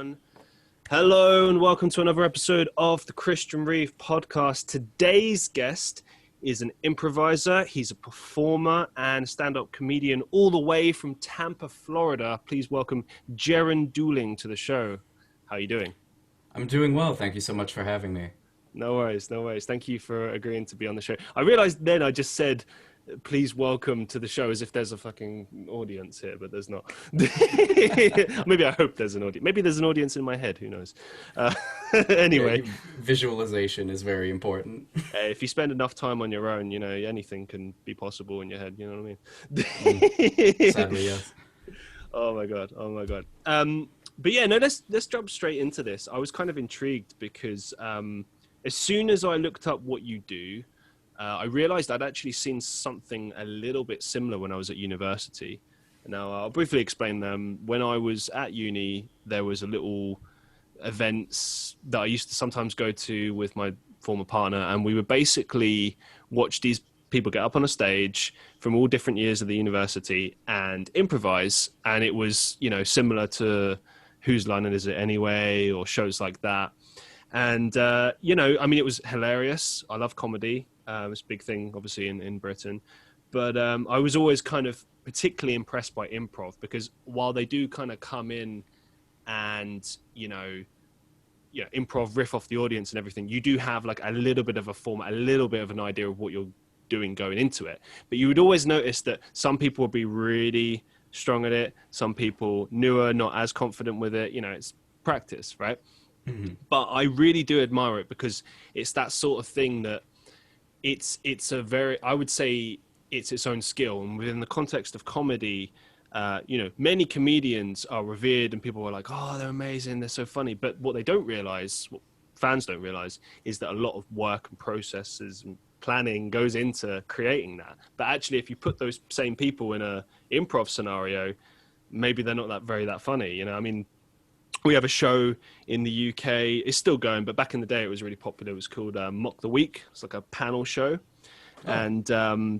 everyone. Hello and welcome to another episode of the Christian Reeve podcast. Today's guest is an improviser. He's a performer and stand-up comedian all the way from Tampa, Florida. Please welcome Jeron Dooling to the show. How are you doing? I'm doing well. Thank you so much for having me. No worries, no worries. Thank you for agreeing to be on the show. I realized then I just said, please welcome to the show as if there's a fucking audience here, but there's not. Maybe I hope there's an audience. Maybe there's an audience in my head. Who knows? Anyway. Yeah, visualization is very important. If you spend enough time on your own, you know, anything can be possible in your head. You know what I mean? Sadly, yes. Oh my God. Oh my God. But yeah, no, let's jump straight into this. I was kind of intrigued because as soon as I looked up what you do, I realized I'd actually seen something a little bit similar when I was at university. Now, I'll briefly explain them. When I was at uni, there was a little events that I used to sometimes go to with my former partner, and we would basically watch these people get up on a stage from all different years of the university and improvise. And it was, you know, similar to Whose Line Is It Anyway, or shows like that. And, you know, I mean, it was hilarious. I love comedy. It's a big thing, obviously, in Britain. But I was always kind of particularly impressed by improv because while they do kind of come in and, you know, improv riff off the audience and everything, you do have like a little bit of a format, a little bit of an idea of what you're doing going into it. But you would always notice that some people would be really strong at it. Some people newer, not as confident with it. You know, it's practice, right? Mm-hmm. But I really do admire it because it's that sort of thing that it's a very, I would say it's its own skill. And within the context of comedy, you know, many comedians are revered and people are like, oh, they're amazing, they're so funny. But what they don't realize, what fans don't realize, is that a lot of work and processes and planning goes into creating that. But actually, if you put those same people in a improv scenario, maybe they're not that funny. You know, I mean, we have a show in the UK. It's still going, but back in the day, it was really popular. It was called Mock the Week. It's like a panel show. Oh. And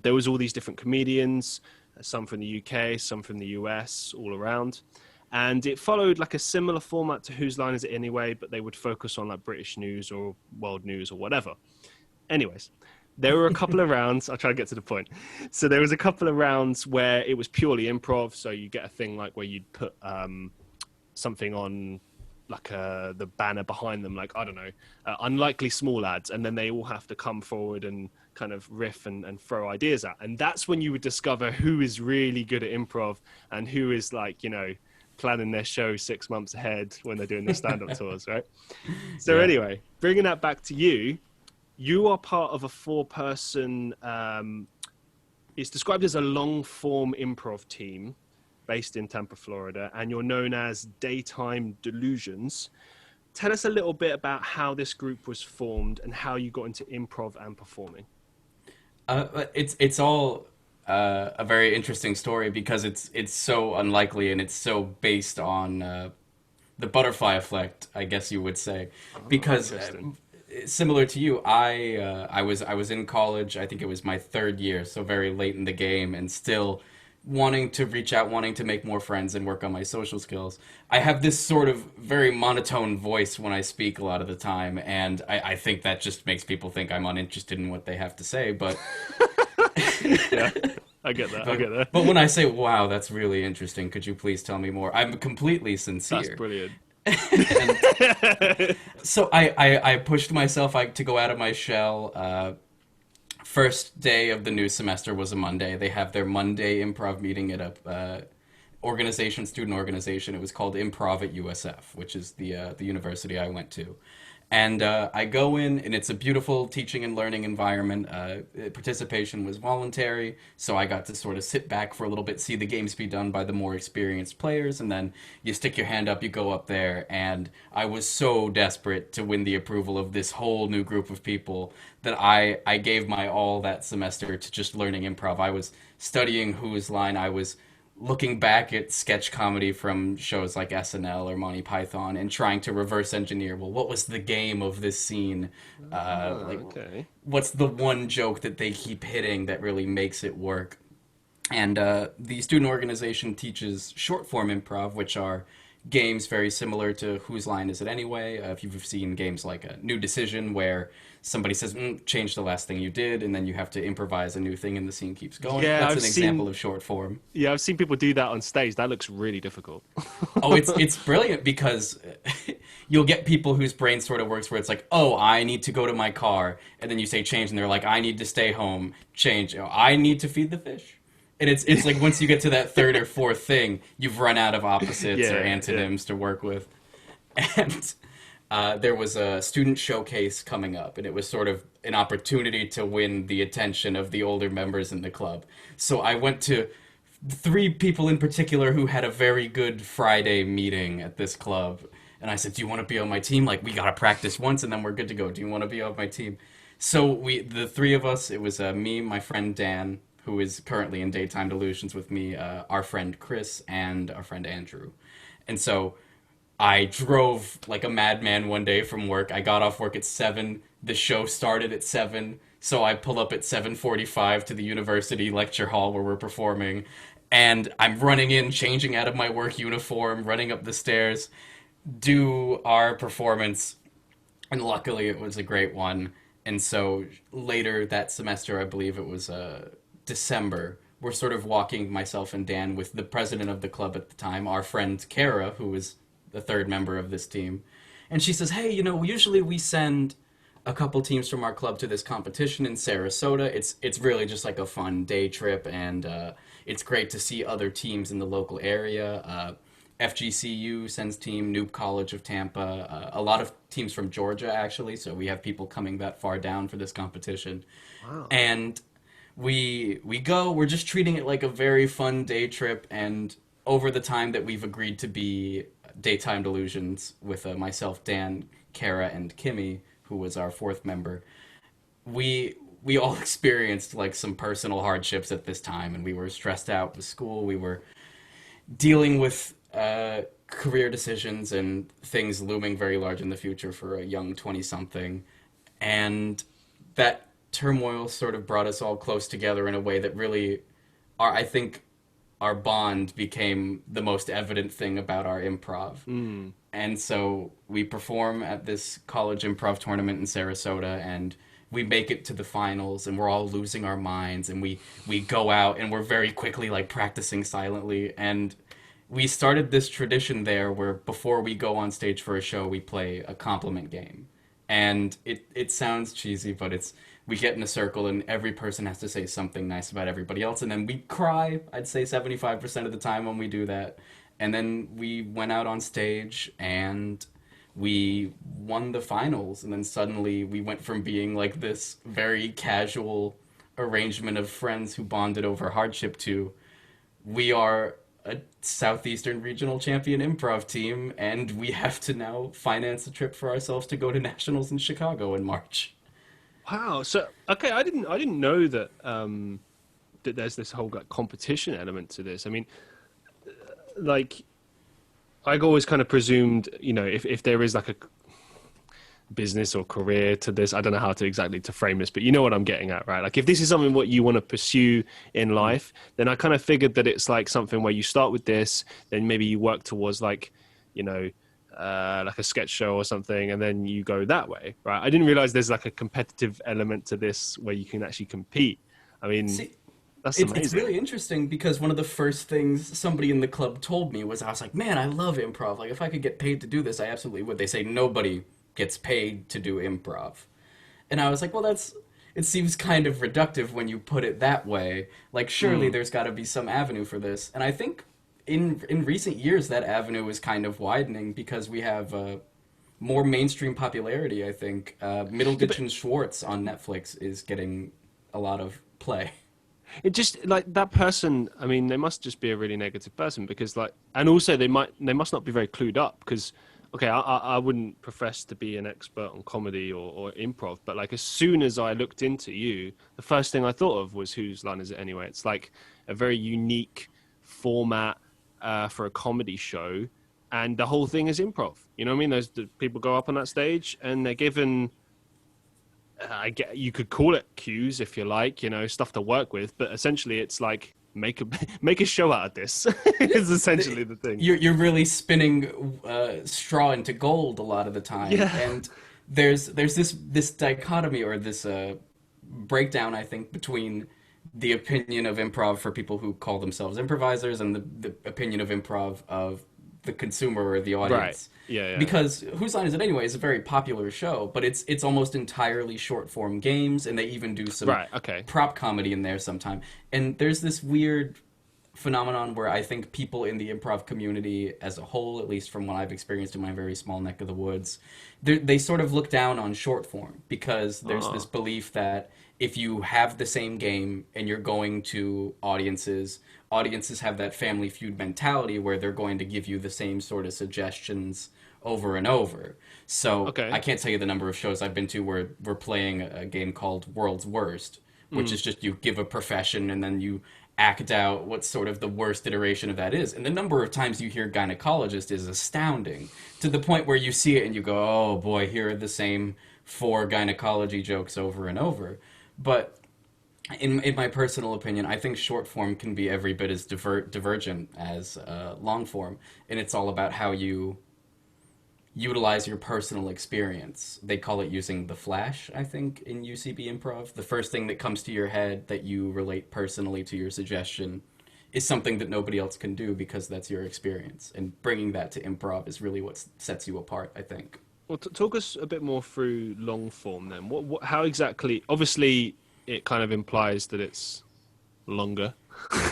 there was all these different comedians, some from the UK, some from the US, all around. And it followed like a similar format to Whose Line Is It Anyway, but they would focus on like British news or world news or whatever. Anyways, there were a couple of rounds. I'll try to get to the point. So there was a couple of rounds where it was purely improv. So you get a thing like where you'd put something on like the banner behind them, like, I don't know, unlikely small lads, and then they all have to come forward and kind of riff and throw ideas out. And that's when you would discover who is really good at improv and who is like, you know, planning their show 6 months ahead when they're doing their stand-up tours, right? So anyway, bringing that back to you, you are part of a 4-person, it's described as a long-form improv team based in Tampa, Florida, and you're known as Daytime Delusions. Tell us a little bit about how this group was formed and how you got into improv and performing. It's all a very interesting story because it's so unlikely and it's so based on the butterfly effect, I guess you would say. Because similar to you, I was in college. I think it was my 3rd year, so very late in the game, and still wanting to reach out, wanting to make more friends and work on my social skills. I have this sort of very monotone voice when I speak a lot of the time, and I think that just makes people think I'm uninterested in what they have to say, but... Yeah, I get that. But when I say, wow, that's really interesting, could you please tell me more? I'm completely sincere. That's brilliant. So I pushed myself to go out of my shell. First day of the new semester was a Monday. They have their Monday improv meeting at a student organization. It was called Improv at USF, which is the university I went to. And I go in, and it's a beautiful teaching and learning environment. Participation was voluntary, so I got to sort of sit back for a little bit, see the games be done by the more experienced players, and then you stick your hand up, you go up there. And I was so desperate to win the approval of this whole new group of people that I gave my all that semester to just learning improv. I was studying Whose Line. I was looking back at sketch comedy from shows like SNL or Monty Python and trying to reverse engineer, well, what was the game of this scene? What's the one joke that they keep hitting that really makes it work? And the student organization teaches short form improv, which are games very similar to Whose Line Is It Anyway? If you've seen games like a New Decision where somebody says, change the last thing you did, and then you have to improvise a new thing and the scene keeps going. Yeah, That's I've an example seen. of short form. Yeah, I've seen people do that on stage. That looks really difficult. Oh, it's brilliant because you'll get people whose brain sort of works where it's like, oh, I need to go to my car, and then you say change, and they're like, I need to stay home, change. Oh, I need to feed the fish. And it's like once you get to that third or fourth thing, you've run out of opposites or Yeah, yeah. antonyms to work with. And there was a student showcase coming up, and it was sort of an opportunity to win the attention of the older members in the club. So I went to three people in particular who had a very good Friday meeting at this club. And I said, do you want to be on my team? Like, we got to practice once and then we're good to go. Do you want to be on my team? So the three of us, it was me, my friend Dan, who is currently in Daytime Delusions with me, our friend Chris, and our friend Andrew. And so I drove like a madman one day from work. I got off work at 7. The show started at 7. So I pull up at 7:45 to the university lecture hall where we're performing. And I'm running in, changing out of my work uniform, running up the stairs, do our performance. And luckily it was a great one. And so later that semester, I believe it was December, we're sort of walking, myself and Dan, with the president of the club at the time, our friend Kara, who was the third member of this team. And she says, hey, usually we send a couple teams from our club to this competition in Sarasota. It's really just like a fun day trip, and it's great to see other teams in the local area. FGCU sends team, Noob College of Tampa, a lot of teams from Georgia, actually, so we have people coming that far down for this competition. Wow. And we go, we're just treating it like a very fun day trip, and over the time that we've agreed to be Daytime Delusions with myself, Dan, Kara, and Kimmy, who was our fourth member, we all experienced like some personal hardships at this time, and we were stressed out with school. We were dealing with career decisions and things looming very large in the future for a young 20-something. And that turmoil sort of brought us all close together in a way that really, I think, our bond became the most evident thing about our improv. And so we perform at this college improv tournament in Sarasota, and we make it to the finals, and we're all losing our minds, and we go out, and we're very quickly like practicing silently. And we started this tradition there where before we go on stage for a show, we play a compliment game. And it sounds cheesy, but we get in a circle and every person has to say something nice about everybody else. And then we cry, I'd say 75% of the time when we do that. And then we went out on stage and we won the finals. And then suddenly we went from being like this very casual arrangement of friends who bonded over hardship to we are a Southeastern Regional Champion improv team, and we have to now finance a trip for ourselves to go to nationals in Chicago in March. Wow. So okay, I didn't know that that there's this whole like competition element to this. I mean, like I've always kind of presumed, if there is like a business or career to this, I don't know how to exactly to frame this, but you know what I'm getting at, right? Like if this is something what you want to pursue in life, then I kind of figured that it's like something where you start with this, then maybe you work towards like, like a sketch show or something, and then you go that way, right? I didn't realize there's like a competitive element to this where you can actually compete. I mean, See, that's it's amazing. really interesting because one of the first things somebody in the club told me was, I was like, man, I love improv. Like if I could get paid to do this, I absolutely would. They say nobody gets paid to do improv. And I was like, well, it seems kind of reductive when you put it that way. Like, surely there's got to be some avenue for this. And I think in recent years, that avenue is kind of widening because we have more mainstream popularity, I think. Yeah, but Middleditch and Schwartz on Netflix is getting a lot of play. it just like that person, I mean, they must just be a really negative person because like, and also they must not be very clued up because, okay, I wouldn't profess to be an expert on comedy or improv, but like as soon as I looked into you, the first thing I thought of was Whose Line Is It Anyway? It's like a very unique format for a comedy show, and the whole thing is improv. You know what I mean? The people go up on that stage and they're given, you could call it cues if you like, stuff to work with, but essentially it's like make a make a show out of this. Is essentially the thing. You're really spinning straw into gold a lot of the time, Yeah. and there's this dichotomy or this breakdown, I think, between the opinion of improv for people who call themselves improvisers and the opinion of improv of the consumer or the Right. audience. Yeah. Because Whose Line Is It Anyway is a very popular show, but it's almost entirely short form games, and they even do some Right. Okay. prop comedy in there sometime. And there's this weird phenomenon where I think people in the improv community as a whole, at least from what I've experienced in my very small neck of the woods, they sort of look down on short form because there's this belief that if you have the same game and you're going to audiences have that Family Feud mentality where they're going to give you the same sort of suggestions over and over. So Okay. I can't tell you the number of shows I've been to where we're playing a game called World's Worst, which is just you give a profession and then you act out what sort of the worst iteration of that is. And the number of times you hear gynecologist is astounding, to the point where you see it and you go, oh boy, here are the same 4 gynecology jokes over and over. But in my personal opinion, I think short form can be every bit as divergent as long form, and it's all about how you utilize your personal experience. They call it using the flash, I think, in UCB Improv. The first thing that comes to your head that you relate personally to your suggestion is something that nobody else can do because that's your experience. And bringing that to improv is really what sets you apart, I think. Well, talk us a bit more through long form then. How exactly? Obviously, it kind of implies that it's longer,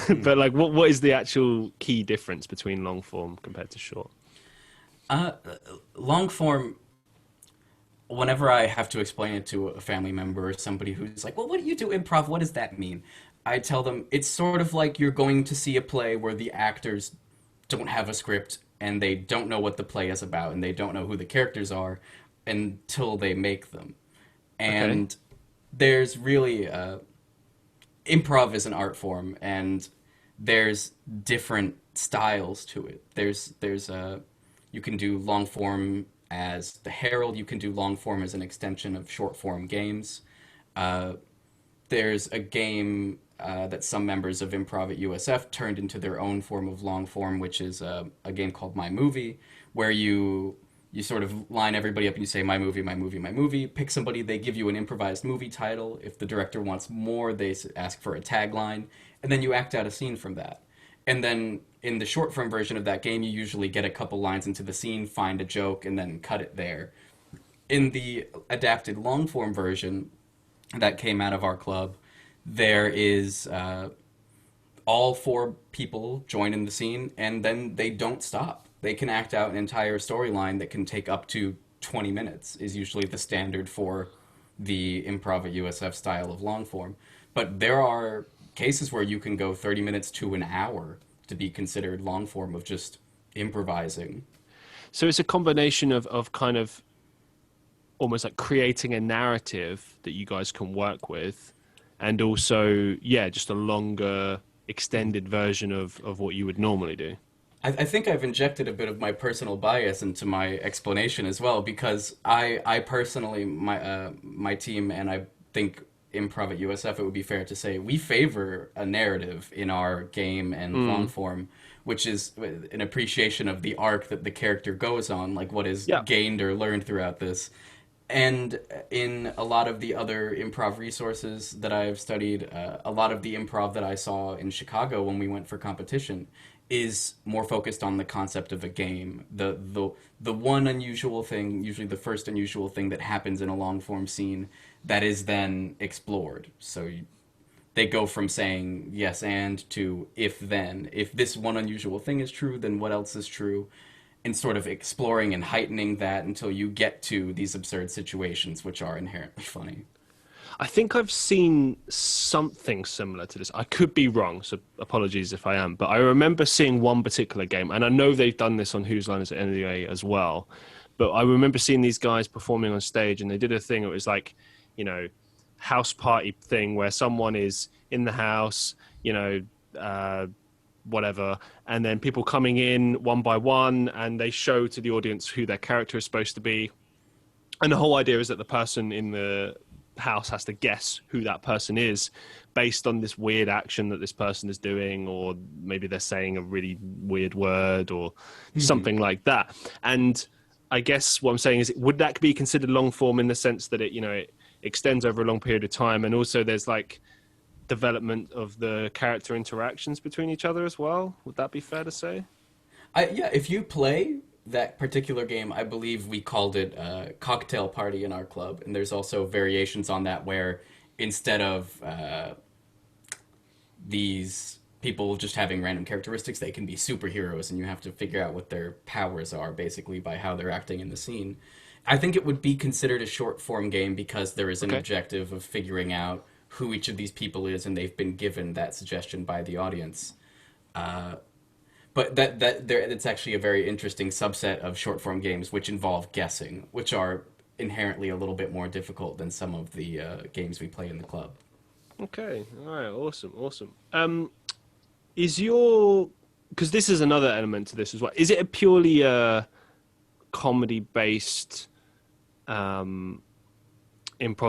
but like, what is the actual key difference between long form compared to short? Long form, whenever I have to explain it to a family member or somebody who's like, well, what do you do improv? What does that mean? I tell them it's sort of like you're going to see a play where the actors don't have a script and they don't know what the play is about and they don't know who the characters are until they make them. And there's really improv is an art form, and there's different styles to it. There's you can do long form as the Herald. You can do long form as an extension of short form games. There's a game that some members of Improv at USF turned into their own form of long form, which is a game called My Movie, where you sort of line everybody up and you say, my movie, my movie, my movie. Pick somebody, they give you an improvised movie title. If the director wants more, they ask for a tagline, and then you act out a scene from that. And then in the short form version of that game, you usually get a couple lines into the scene, find a joke, and then cut it there. In the adapted long form version that came out of our club, there is all 4 people join in the scene, and then they don't stop. They can act out an entire storyline that can take up to 20 minutes, is usually the standard for the Improv at USF style of long form. But there are cases where you can go 30 minutes to an hour to be considered long form of just improvising. So it's a combination of kind of almost like creating a narrative that you guys can work with, and also, just a longer, extended version of what you would normally do. I think I've injected a bit of my personal bias into my explanation as well, because I personally, my team, and I think Improv at USF, it would be fair to say, we favor a narrative in our game and long form, which is an appreciation of the arc that the character goes on, like what is gained or learned throughout this. And in a lot of the other improv resources that I've studied, a lot of the improv that I saw in Chicago when we went for competition is more focused on the concept of a game. The one unusual thing, usually the first unusual thing that happens in a long form scene that is then explored. So they go from saying yes and to if then. If this one unusual thing is true, then what else is true? And sort of exploring and heightening that until you get to these absurd situations, which are inherently funny. I think I've seen something similar to this. I could be wrong, so apologies if I am. But I remember seeing one particular game, and I know they've done this on Whose Line Is It Anyway as well. But I remember seeing these guys performing on stage, and they did a thing. It was like, house party thing where someone is in the house, whatever, and then people coming in one by one, and they show to the audience who their character is supposed to be. And the whole idea is that the person in the house has to guess who that person is based on this weird action that this person is doing, or maybe they're saying a really weird word or something like that. And I guess what I'm saying is, would that be considered long form in the sense that it, it extends over a long period of time, and also there's like development of the character interactions between each other as well? Would that be fair to say? Yeah, if you play that particular game, I believe we called it Cocktail Party in our club, and there's also variations on that where instead of these people just having random characteristics, they can be superheroes, and you have to figure out what their powers are basically by how they're acting in the scene. I think it would be considered a short form game because there is an objective of figuring out who each of these people is, and they've been given that suggestion by the audience. But it's actually a very interesting subset of short form games which involve guessing, which are inherently a little bit more difficult than some of the games we play in the club. Okay, all right, awesome. Is your, because this is another element to this as well, is it a purely comedy based improv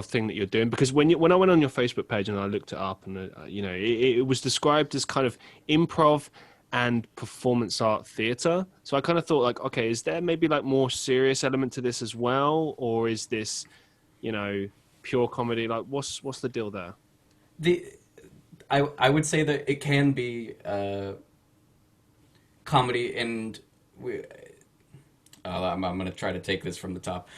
thing that you're doing? Because when I went on your Facebook page and I looked it up, and it was described as kind of improv and performance art theater. So I kind of thought like, okay, is there maybe like more serious element to this as well, or is this, pure comedy? Like, what's the deal there? I would say that it can be comedy, and I'm going to try to take this from the top.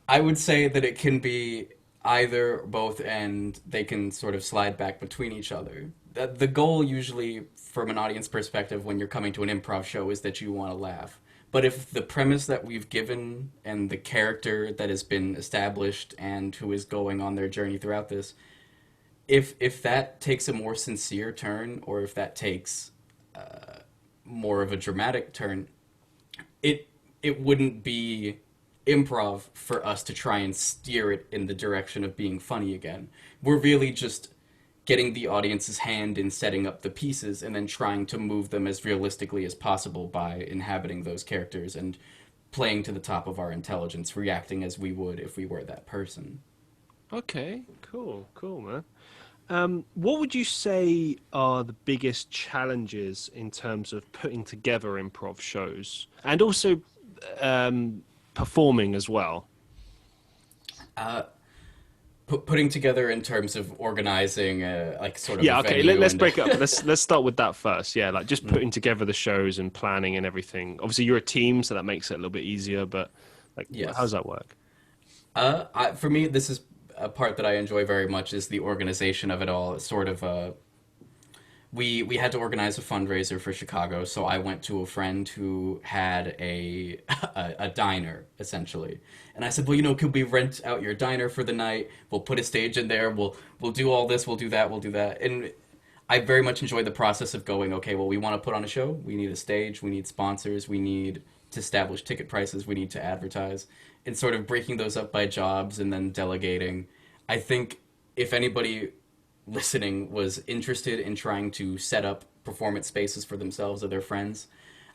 I would say that it can be either, both, and they can sort of slide back between each other. The goal usually from an audience perspective when you're coming to an improv show is that you want to laugh. But if the premise that we've given and the character that has been established and who is going on their journey throughout this, if that takes a more sincere turn, or if that takes more of a dramatic turn, it wouldn't be improv for us to try and steer it in the direction of being funny again. We're really just getting the audience's hand in setting up the pieces and then trying to move them as realistically as possible by inhabiting those characters and playing to the top of our intelligence, reacting as we would if we were that person. Okay, cool, man. What would you say are the biggest challenges in terms of putting together improv shows and also performing as well? Putting together in terms of organizing, like sort of. Yeah, okay. Let's break it up. Let's start with that first. Yeah, like just putting together the shows and planning and everything. Obviously, you're a team, so that makes it a little bit easier. But like, yes. How does that work? For me, this is a part that I enjoy very much, is the organization of it all. It's sort of we had to organize a fundraiser for Chicago, so I went to a friend who had a diner, essentially. And I said, well, could we rent out your diner for the night? We'll put a stage in there. We'll do all this. We'll do that. And I very much enjoy the process of going, okay, well, we want to put on a show. We need a stage. We need sponsors. We need to establish ticket prices. We need to advertise. And sort of breaking those up by jobs and then delegating. I think if anybody listening was interested in trying to set up performance spaces for themselves or their friends,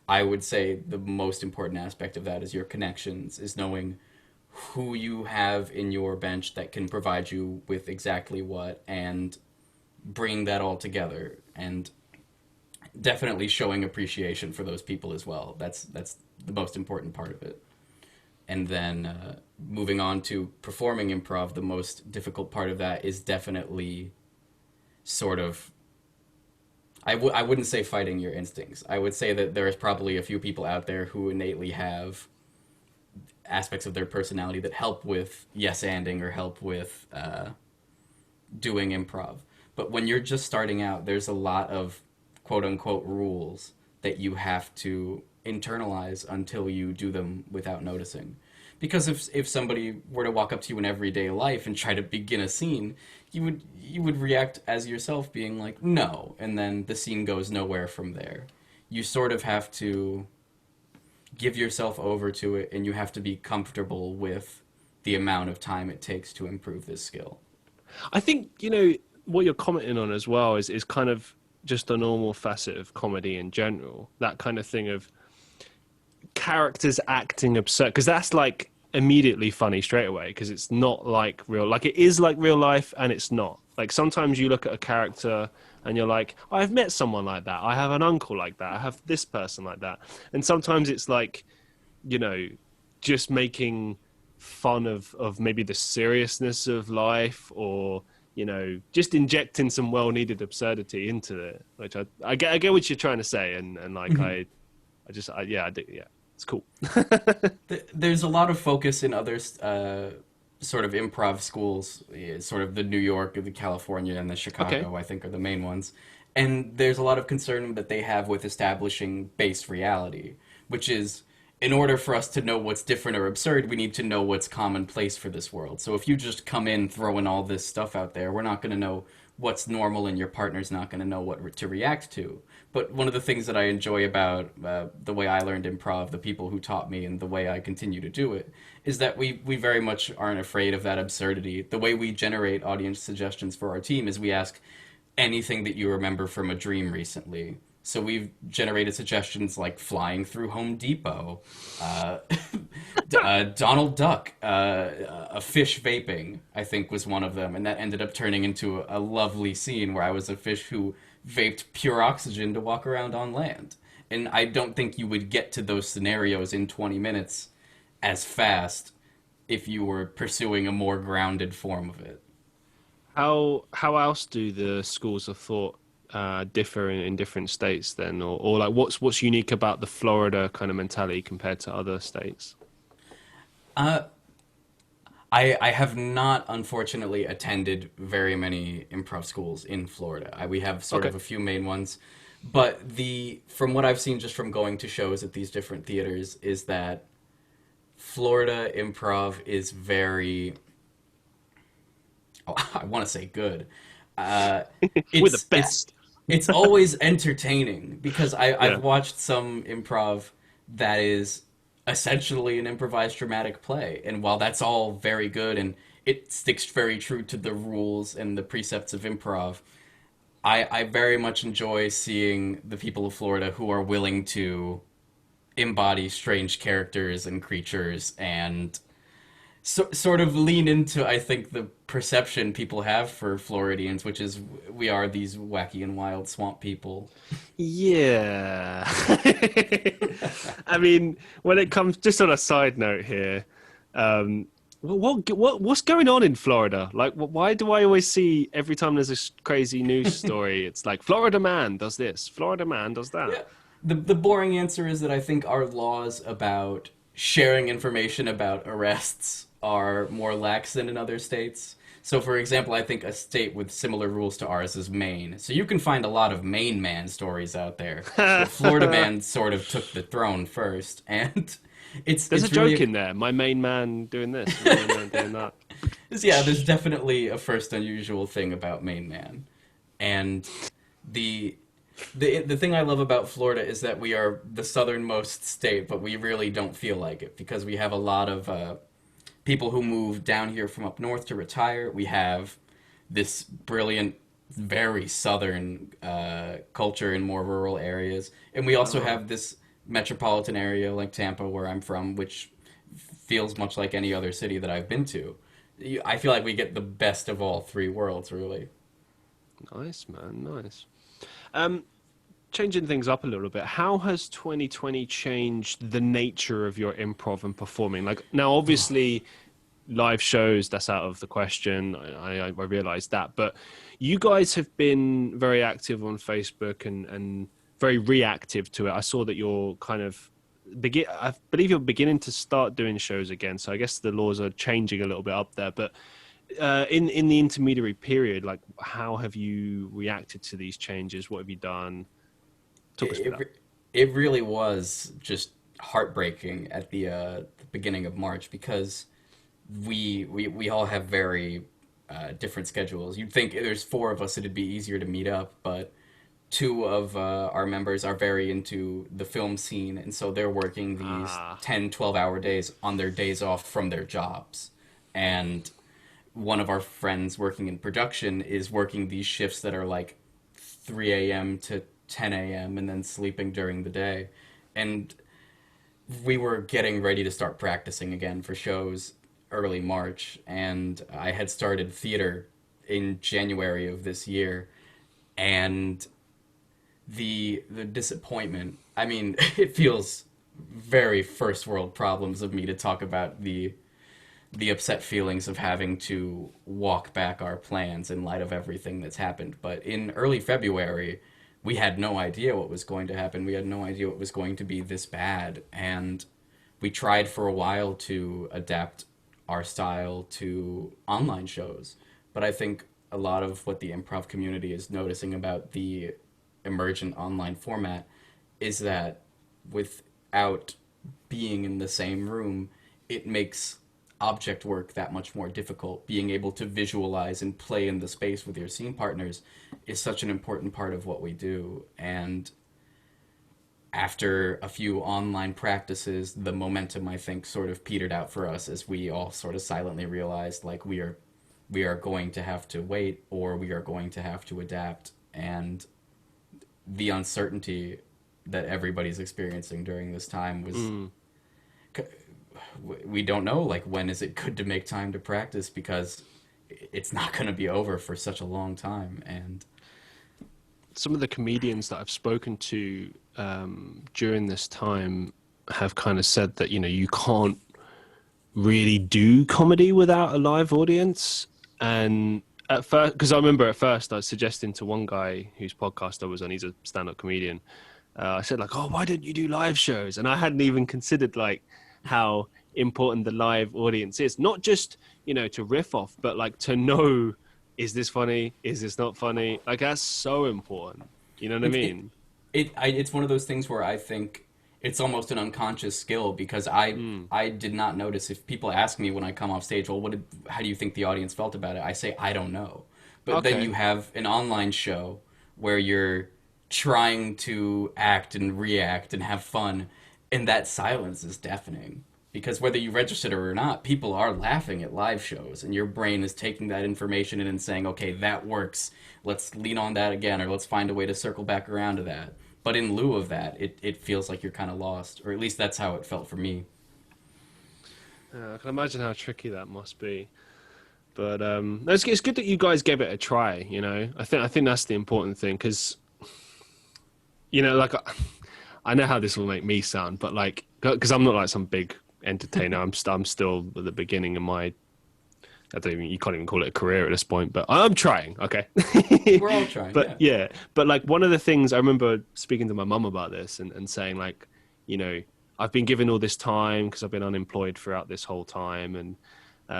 I would say the most important aspect of that is your connections, is knowing who you have in your bench that can provide you with exactly what, and bringing that all together, and definitely showing appreciation for those people as well. That's the most important part of it. And then moving on to performing improv, the most difficult part of that is definitely sort of, I wouldn't say fighting your instincts. I would say that there's probably a few people out there who innately have aspects of their personality that help with yes-anding or help with doing improv. But when you're just starting out, there's a lot of quote-unquote rules that you have to internalize until you do them without noticing. Because if somebody were to walk up to you in everyday life and try to begin a scene, you would react as yourself, being like, no, and then the scene goes nowhere from there. You sort of have to give yourself over to it, and you have to be comfortable with the amount of time it takes to improve this skill. I think, what you're commenting on as well is kind of just a normal facet of comedy in general. That kind of thing of characters acting absurd, because that's like immediately funny straight away because it's not like real, like it is like real life and it's not. Like sometimes you look at a character and you're like, I've met someone like that. I have an uncle like that. I have this person like that. And sometimes it's like, you know, just making fun of maybe the seriousness of life, or you know, just injecting some well-needed absurdity into it, which I get what you're trying to say, and like yeah, I do, yeah, it's cool. There's a lot of focus in other sort of improv schools, sort of the New York, the California, and the Okay. Chicago, I think, are the main ones. And there's a lot of concern that they have with establishing base reality, which is, in order for us to know what's different or absurd, we need to know what's commonplace for this world. So if you just come in throwing all this stuff out there, we're not going to know what's normal, and your partner's not going to know what to react to. But one of the things that I enjoy about the way I learned improv, the people who taught me, and the way I continue to do it, is that we very much aren't afraid of that absurdity. The way we generate audience suggestions for our team is we ask anything that you remember from a dream recently. So we've generated suggestions like flying through Home Depot, uh, Donald Duck, a fish vaping, I think was one of them. And that ended up turning into a lovely scene where I was a fish who vaped pure oxygen to walk around on land. And I don't think you would get to those scenarios in 20 minutes as fast if you were pursuing a more grounded form of it. How else do the schools of thought differ in different states then, or like what's unique about the Florida kind of mentality compared to other states? Uh, I have not, unfortunately, attended very many improv schools in Florida. We have sort Okay. of a few main ones, but the from what I've seen just from going to shows at these different theaters is that Florida improv is very, oh, I want to say good. Uh, We're the it's best. it's always entertaining because I've Yeah. watched some improv that is essentially an improvised dramatic play, and while that's all very good and it sticks very true to the rules and the precepts of improv, I very much enjoy seeing the people of Florida who are willing to embody strange characters and creatures and sort of lean into, I think, the perception people have for Floridians, which is we are these wacky and wild swamp people. Yeah. I mean, when it comes, just on a side note here, what's going on in Florida? Like, why do I always see every time there's a crazy news story, it's like Florida man does this, Florida man does that. Yeah. The boring answer is that I think our laws about sharing information about arrests are more lax than in other states. So, for example, I think a state with similar rules to ours is Maine. So you can find a lot of Maine man stories out there, but Florida man sort of took the throne first, and There's a it's really joke in there. My main man doing this, my main man doing that. yeah. There's definitely a first unusual thing about Maine man, and the the thing I love about Florida is that we are the southernmost state, but we really don't feel like it because we have a lot of people who move down here from up north to retire. We have this brilliant, very southern culture in more rural areas, and we also Oh, have this metropolitan area like Tampa, where I'm from, which feels much like any other city that I've been to. I feel like we get the best of all three worlds, really. nice, man, nice. Um, Changing things up a little bit, how has 2020 changed the nature of your improv and performing? Like now, obviously, live shows, that's out of the question. I realize that, but you guys have been very active on Facebook and very reactive to it. I saw that you're kind of I believe you're beginning to start doing shows again. So I guess the laws are changing a little bit up there, but in the intermediary period, like how have you reacted to these changes? What have you done? Talk us through It, that. it, it really was just heartbreaking at the beginning of March because we all have very different schedules. You'd think there's four of us, it'd be easier to meet up, but two of our members are very into the film scene, and so they're working these Ah, 10, 12-hour days on their days off from their jobs. And one of our friends working in production is working these shifts that are like 3 a.m. to 10 a.m. and then sleeping during the day. And we were getting ready to start practicing again for shows early March, and I had started theater in January of this year, and the disappointment. I mean, it feels very first world problems of me to talk about the upset feelings of having to walk back our plans in light of everything that's happened. But in early February, we had no idea what was going to happen. We had no idea what was going to be this bad. And we tried for a while to adapt our style to online shows. But I think a lot of what the improv community is noticing about the emergent online format is that without being in the same room, it makes object work that much more difficult. Being able to visualize and play in the space with your scene partners is such an important part of what we do. And after a few online practices, the momentum, I think, sort of petered out for us as we all sort of silently realized, like, we are going to have to wait, or we are going to have to adapt. And the uncertainty that everybody's experiencing during this time was we don't know, like, when is it good to make time to practice, because it's not going to be over for such a long time. And some of the comedians that I've spoken to during this time have kind of said that, you know, you can't really do comedy without a live audience. And at first, because I remember at first I was suggesting to one guy whose podcast I was on, he's a stand-up comedian, I said, like, oh, why don't you do live shows? And I hadn't even considered, like, how important the live audience is, not just, you know, to riff off, but like to know, is this funny, is this not funny? Like, that's so important, you know what I mean? It's one of those things where I think it's almost an unconscious skill, because I did not notice. If people ask me when I come off stage, well, how do you think the audience felt about it, I say I don't know. But then you have an online show where you're trying to act and react and have fun, and that silence is deafening. Because whether you registered or not, people are laughing at live shows, and your brain is taking that information in and saying, okay, that works. Let's lean on that again, or let's find a way to circle back around to that. But in lieu of that, it feels like you're kind of lost, or at least that's how it felt for me. I can imagine how tricky that must be. But it's good that you guys gave it a try, you know. I think that's the important thing, because, you know, like, I know how this will make me sound, but like, because I'm not like some big entertainer. I'm still at the beginning of my, you can't even call it a career at this point, but I'm trying. Okay. We're all trying. But yeah, but like, one of the things I remember speaking to my mum about this and saying, like, you know, I've been given all this time because I've been unemployed throughout this whole time. And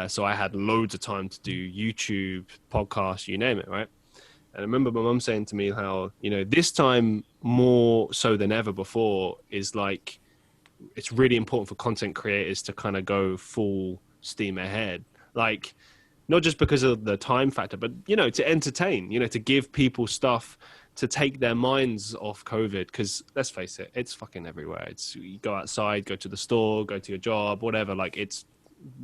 so I had loads of time to do YouTube, podcasts, you name it. Right. And I remember my mum saying to me how, you know, this time more so than ever before is like, it's really important for content creators to kind of go full steam ahead. Like, not just because of the time factor, but, you know, to entertain, you know, to give people stuff to take their minds off COVID. Because let's face it, it's fucking everywhere. It's, you go outside, go to the store, go to your job, whatever. Like, it's,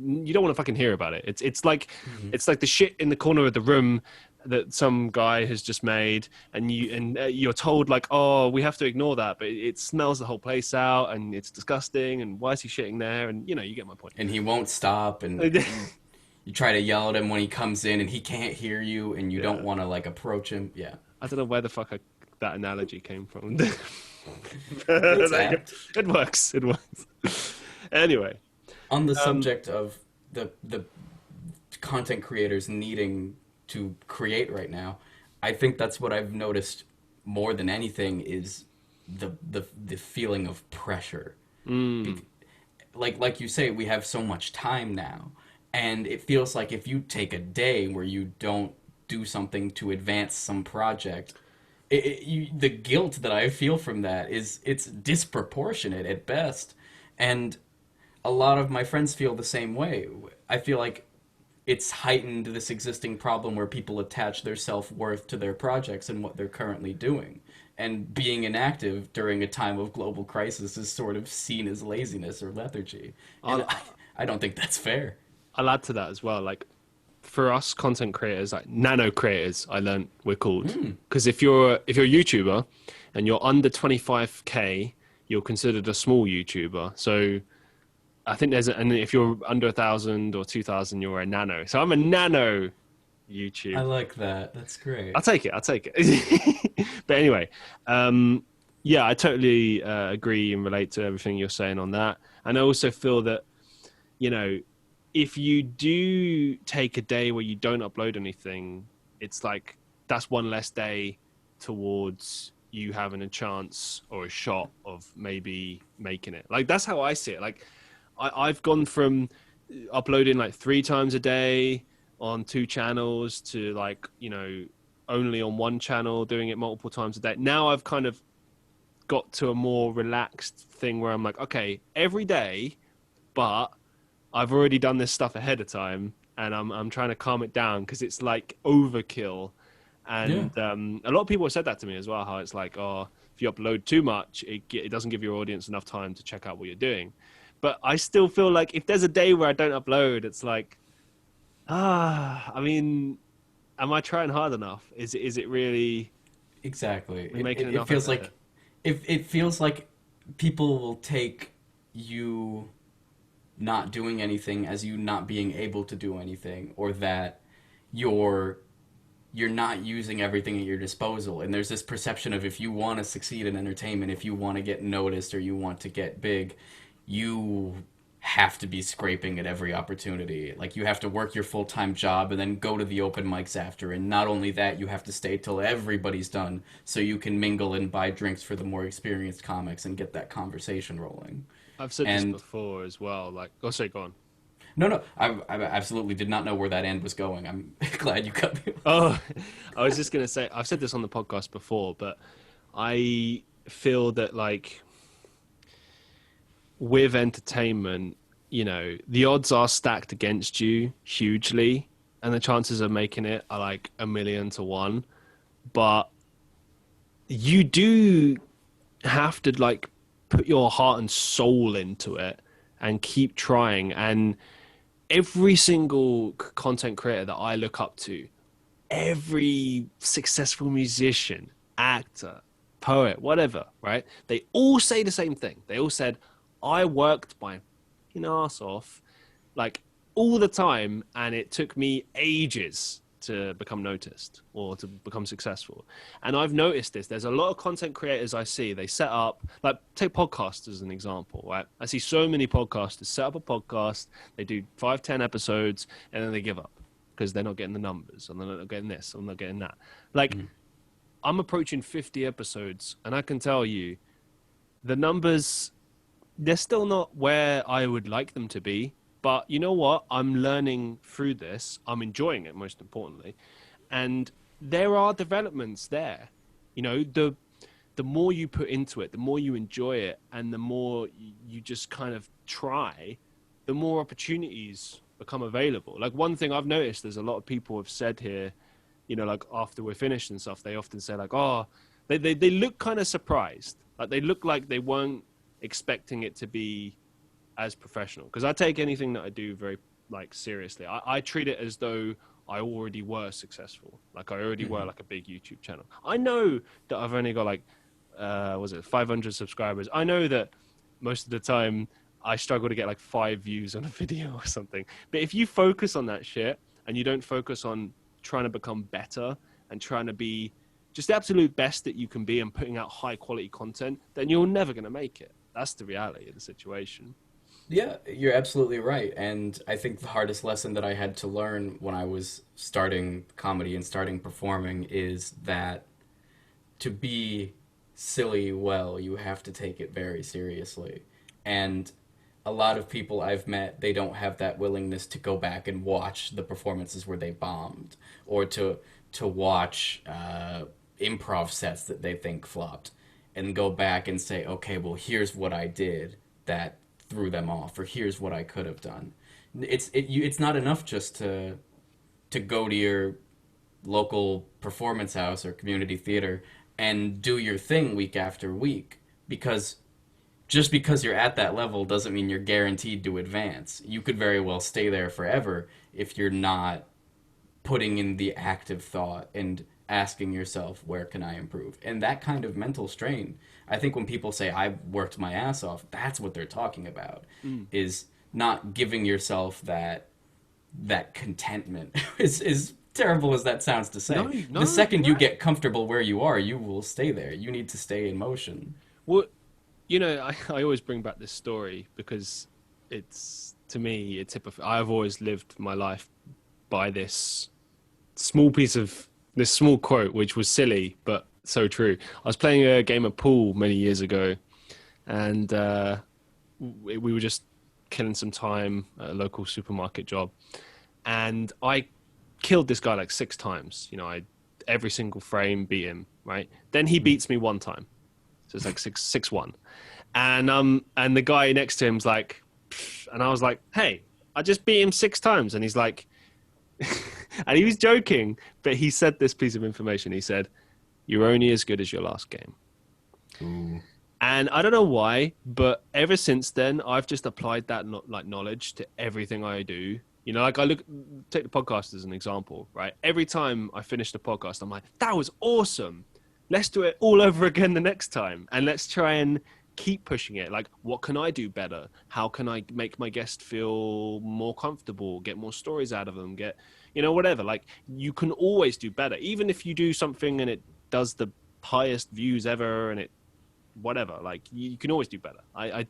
you don't want to fucking hear about it. It's like, it's like the shit in the corner of the room that some guy has just made, and you're told, like, oh, we have to ignore that, but it smells the whole place out, and it's disgusting, and why is he shitting there? And, you know, you get my point. And he won't stop, and you try to yell at him when he comes in, and he can't hear you, and you don't want to, like, approach him. Yeah. I don't know where the fuck that analogy came from. It's it works. It works. Anyway. On the subject of the content creators needing to create right now, I think that's what I've noticed more than anything is the feeling of pressure. Like you say, we have so much time now, and it feels like if you take a day where you don't do something to advance some project, the guilt that I feel from that it's disproportionate at best. And a lot of my friends feel the same way. I feel like it's heightened this existing problem where people attach their self-worth to their projects and what they're currently doing. And being inactive during a time of global crisis is sort of seen as laziness or lethargy. And I don't think that's fair. I'll add to that as well. Like, for us content creators, like nano creators, I learned we're called. Because if you're a YouTuber and you're under 25K, you're considered a small YouTuber. So I think and if you're under 1,000 or 2,000, you're a nano. So I'm a nano I YouTube. like that. That's I'll great. take it. I'll take it. But anyway, yeah, I totally agree and relate to everything you're saying on that. And I also feel that, you know, if you do take a day where you don't upload anything, it's like that's one less day towards you having a chance or a shot of maybe making it. Like that's how I see it. Like I've gone from uploading like 3 times a day on 2 channels to like, you know, only on one channel, doing it multiple times a day. Now I've kind of got to a more relaxed thing where I'm like, okay, every day, but I've already done this stuff ahead of time, and I'm trying to calm it down because it's like overkill. Yeah. And a lot of people have said that to me as well. How it's like, oh, if you upload too much, it doesn't give your audience enough time to check out what you're doing. But I still feel like if there's a day where I don't upload, it's like, I mean, am I trying hard enough? Is it really Exactly. am I making It enough feels effort? like if it feels like people will take you not doing anything as you not being able to do anything, or that you're you're not using everything at your disposal. And there's this perception of, if you want to succeed in entertainment, if you want to get noticed or you want to get big, you have to be scraping at every opportunity. Like, you have to work your full-time job and then go to the open mics after. And not only that, you have to stay till everybody's done so you can mingle and buy drinks for the more experienced comics and get that conversation rolling. I've said this And before as well. Like, oh, sorry, go on. no, no, I absolutely did not know where that end was going. I'm glad you cut me off. Oh, I was just gonna say I've said this on the podcast before, but I feel that like with entertainment, you know, the odds are stacked against you hugely, and the chances of making it are like 1,000,000 to 1. But you do have to like put your heart and soul into it and keep trying. And every single content creator that I look up to, every successful musician, actor, poet, whatever, right? They all say the same thing. They all said, I worked my fucking ass off like all the time, and it took me ages to become noticed or to become successful. And I've noticed this. There's a lot of content creators I see, they set up, like take podcasts as an example, right? I see so many podcasters set up a podcast, they do 5, 10 episodes, and then they give up because they're not getting the numbers, and they're not getting this, and they're not getting that. Like, I'm approaching 50 episodes, and I can tell you the numbers, they're still not where I would like them to be. But you know what? I'm learning through this. I'm enjoying it, most importantly. And there are developments there. You know, the more you put into it, the more you enjoy it, and the more you just kind of try, the more opportunities become available. Like, one thing I've noticed, there's a lot of people have said here, you know, like after we're finished and stuff, they often say like, oh, they look kind of surprised. Like, they look like they weren't expecting it to be as professional, because I take anything that I do very like seriously. I treat it as though I already were successful, like I already were like a big YouTube channel. I know that I've only got like was it 500 subscribers. I know that most of the time I struggle to get like 5 views on a video or something. But if you focus on that shit and you don't focus on trying to become better and trying to be just the absolute best that you can be and putting out high quality content, then you're never going to make it. That's the reality of the situation. Yeah, you're absolutely right. And I think the hardest lesson that I had to learn when I was starting comedy and starting performing is that to be silly well, you have to take it very seriously. And a lot of people I've met, they don't have that willingness to go back and watch the performances where they bombed, or to watch improv sets that they think flopped, and go back and say, okay, well, here's what I did that threw them off, or here's what I could have done. It's not enough just to go to your local performance house or community theater and do your thing week after week, because just because you're at that level doesn't mean you're guaranteed to advance. You could very well stay there forever if you're not putting in the active thought and asking yourself, where can I improve? And that kind of mental strain, I think when people say I worked my ass off, that's what they're talking about, Mm. is not giving yourself that contentment. Is terrible as that sounds to No, say. The no, you're second you right. get comfortable where you are, you will stay there. You need to stay in motion. Well, I always bring back this story because it's, to me, I've always lived my life by this small quote, which was silly, but so true. I was playing a game of pool many years ago, and we were just killing some time at a local supermarket job, and I killed this guy like 6 times. I every single frame beat him, right? Then he beats me one time. So it's like 6-1. And the guy next to him's like, "Pfft," and I was like, "Hey, I just beat him 6 times." And he's like, and he was joking, but he said this piece of information. He said, "You're only as good as your last game." Ooh. And I don't know why, but ever since then, I've just applied that knowledge to everything I do. Like take the podcast as an example, right? Every time I finish the podcast, I'm like, "That was awesome. Let's do it all over again the next time, and let's try and keep pushing it. Like, what can I do better? How can I make my guest feel more comfortable, get more stories out of them, whatever. Like, you can always do better, even if you do something and it does the highest views ever, and it whatever. Like, you can always do better. I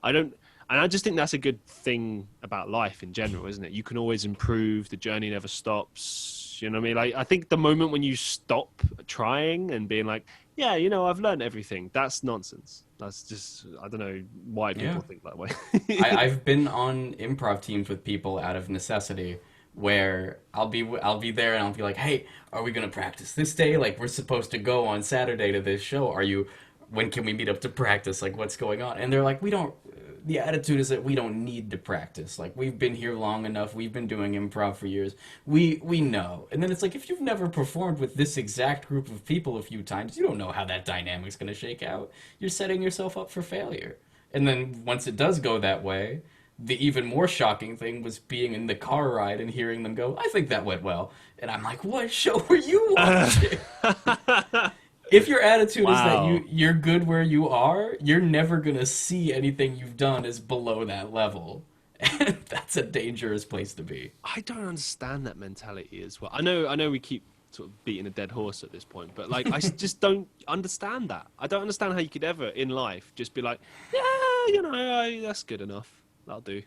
don't. And I just think that's a good thing about life in general, isn't it? You can always improve. The journey never stops. You know what I mean? Like, I think the moment when you stop trying and being like, yeah, I've learned everything, that's nonsense. That's just, I don't know why people Yeah. think that way. I've been on improv teams with people out of necessity where I'll be there and I'll be like, "Hey, are we gonna practice this day? Like we're supposed to go on Saturday to this show. When can we meet up to practice? Like what's going on?" And they're like, "We don't." The attitude is that we don't need to practice. Like we've been here long enough. We've been doing improv for years. We know. And then it's like if you've never performed with this exact group of people a few times, you don't know how that dynamic's gonna shake out. You're setting yourself up for failure. And then once it does go that way, the even more shocking thing was being in the car ride and hearing them go, "I think that went well." And I'm like, "What show were you watching?" If your attitude is that Wow. you're good where you are, you're never gonna see anything you've done as below that level. And that's a dangerous place to be. I don't understand that mentality as well. I know we keep sort of beating a dead horse at this point, but like, just don't understand that. I don't understand how you could ever in life just be like, yeah, that's good enough. That'll do.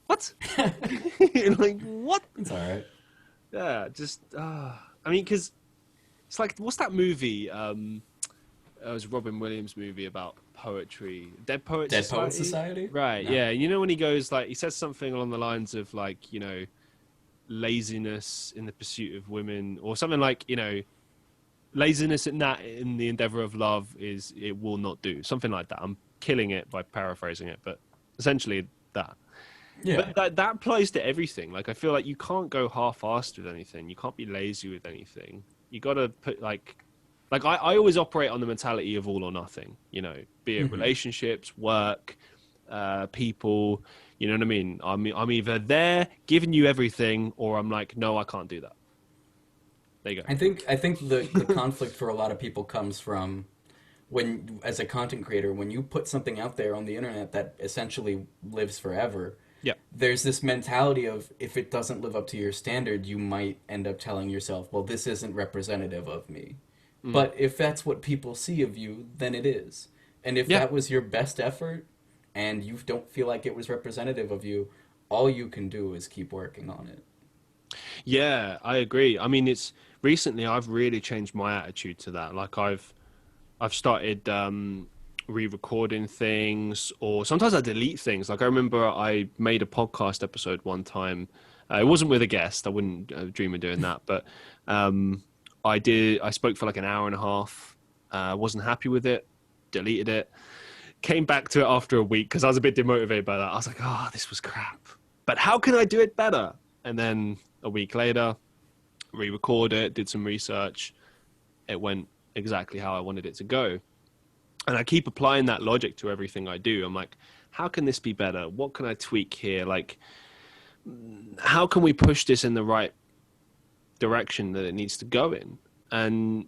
What? Like, what? It's all right. Yeah, I mean, because it's like, what's that movie? It was Robin Williams' movie about poetry, Dead Poets Dead Society. Poet Society? Right? No. Yeah. When he goes like, he says something along the lines of like, laziness in the pursuit of women, or something like, laziness in the endeavor of love it will not do, something like that. I'm killing it by paraphrasing it, but essentially that. Yeah. But that applies to everything. Like, I feel like you can't go half-assed with anything. You can't be lazy with anything. You got to put I always operate on the mentality of all or nothing, be it relationships, work, people, you know what I mean? I'm either there giving you everything, or I'm like, no, I can't do that. There you go. I think the conflict for a lot of people comes from when, as a content creator, when you put something out there on the internet that essentially lives forever, Yeah. there's this mentality of if it doesn't live up to your standard, you might end up telling yourself, well, this isn't representative of me. But if that's what people see of you, then it is. And if Yeah. that was your best effort and you don't feel like it was representative of you, all you can do is keep working on it. Yeah, I agree. I mean, it's recently I've really changed my attitude to that. Like, I've started re-recording things, or sometimes I delete things. Like, I remember I made a podcast episode one time. It wasn't with a guest. I wouldn't dream of doing that, but I spoke for like an hour and a half. Wasn't happy with it. Deleted it. Came back to it after a week because I was a bit demotivated by that. I was like, oh, this was crap. But how can I do it better? And then a week later, re-record it, did some research. It went exactly how I wanted it to go. And I keep applying that logic to everything I do. I'm like, how can this be better? What can I tweak here? Like, how can we push this in the right direction that it needs to go in? And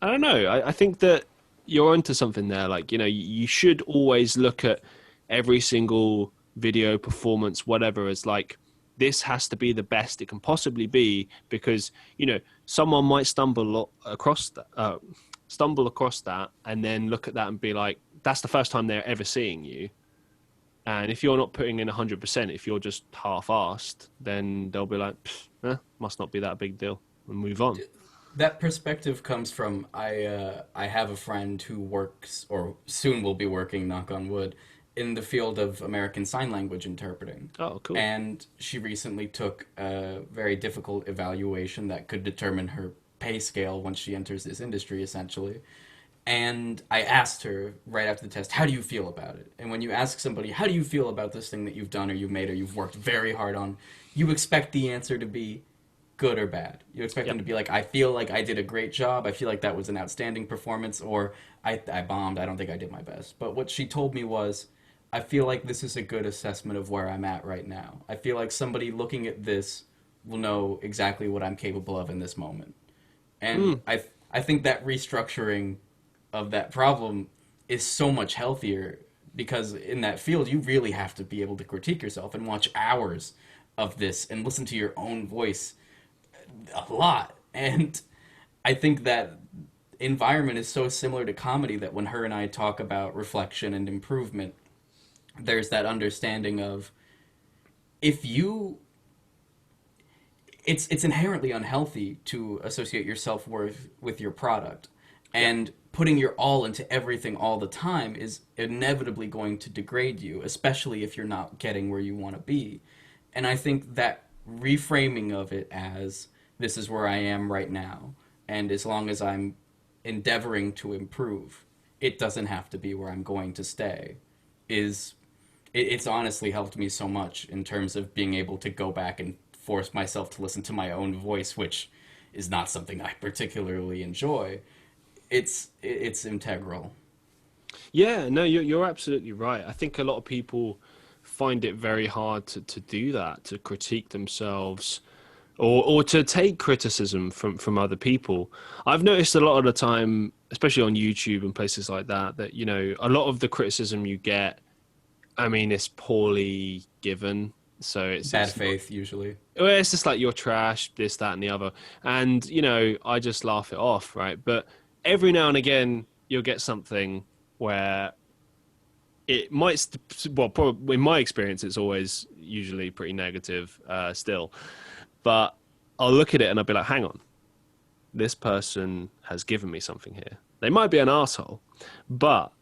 I don't know. I think that you're onto something there. Like, you know, you should always look at every single video performance, whatever, as like, this has to be the best it can possibly be, because, you know, someone might stumble across that and then look at that and be like, that's the first time they're ever seeing you. And if you're not putting in 100%, if you're just half-assed, then they'll be like, must not be that big deal, and move on. That perspective comes from I have a friend who works, or soon will be working, knock on wood, in the field of American Sign Language interpreting. Oh, cool. And she recently took a very difficult evaluation that could determine her pay scale once she enters this industry, essentially. And I asked her right after the test, how do you feel about it? And when you ask somebody, how do you feel about this thing that you've done or you've made or you've worked very hard on, you expect the answer to be good or bad. You expect them to be like, I feel like I did a great job. I feel like that was an outstanding performance, or I bombed. I don't think I did my best. But what she told me was, I feel like this is a good assessment of where I'm at right now. I feel like somebody looking at this will know exactly what I'm capable of in this moment. And I think that restructuring of that problem is so much healthier, because in that field you really have to be able to critique yourself and watch hours of this and listen to your own voice a lot. And I think that environment is so similar to comedy that when her and I talk about reflection and improvement, there's that understanding of, if you it's inherently unhealthy to associate your self-worth with your product, and putting your all into everything all the time is inevitably going to degrade you, especially if you're not getting where you want to be. And I think that reframing of it as, this is where I am right now, and as long as I'm endeavoring to improve, it doesn't have to be where I'm going to stay, it's honestly helped me so much in terms of being able to go back and force myself to listen to my own voice, which is not something I particularly enjoy. It's integral. Yeah, no, you're absolutely right. I think a lot of people find it very hard to do that, to critique themselves, or to take criticism from other people. I've noticed a lot of the time, especially on YouTube and places like that, that, you know, a lot of the criticism you get, I mean, it's poorly given. So Bad faith, usually. well, it's just like, you're trash, this, that, and the other. And, you know, I just laugh it off, right? But every now and again, you'll get something where it might, well, probably in my experience, it's always usually pretty negative still. But I'll look at it and I'll be like, hang on, this person has given me something here. They might be an asshole, but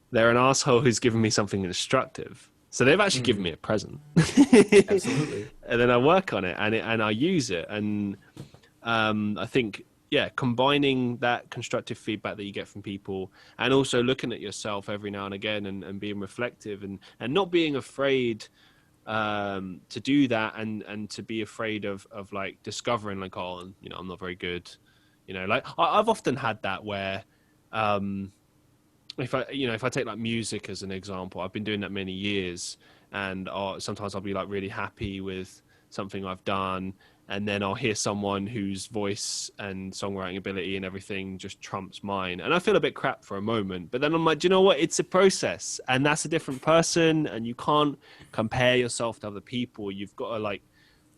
they're an asshole who's given me something instructive. So they've actually given me a present. Absolutely. And then I work on it and I use it. And I think, yeah, combining that constructive feedback that you get from people, and also looking at yourself every now and again, and being reflective, and not being afraid to do that, and to be afraid of like discovering, like, oh, you know, I'm not very good. You know, like I've often had that where if I take like music as an example, I've been doing that many years, and sometimes I'll be like really happy with something I've done, and then I'll hear someone whose voice and songwriting ability and everything just trumps mine, and I feel a bit crap for a moment. But then I'm like, do you know what? It's a process, and that's a different person, and you can't compare yourself to other people. You've got to like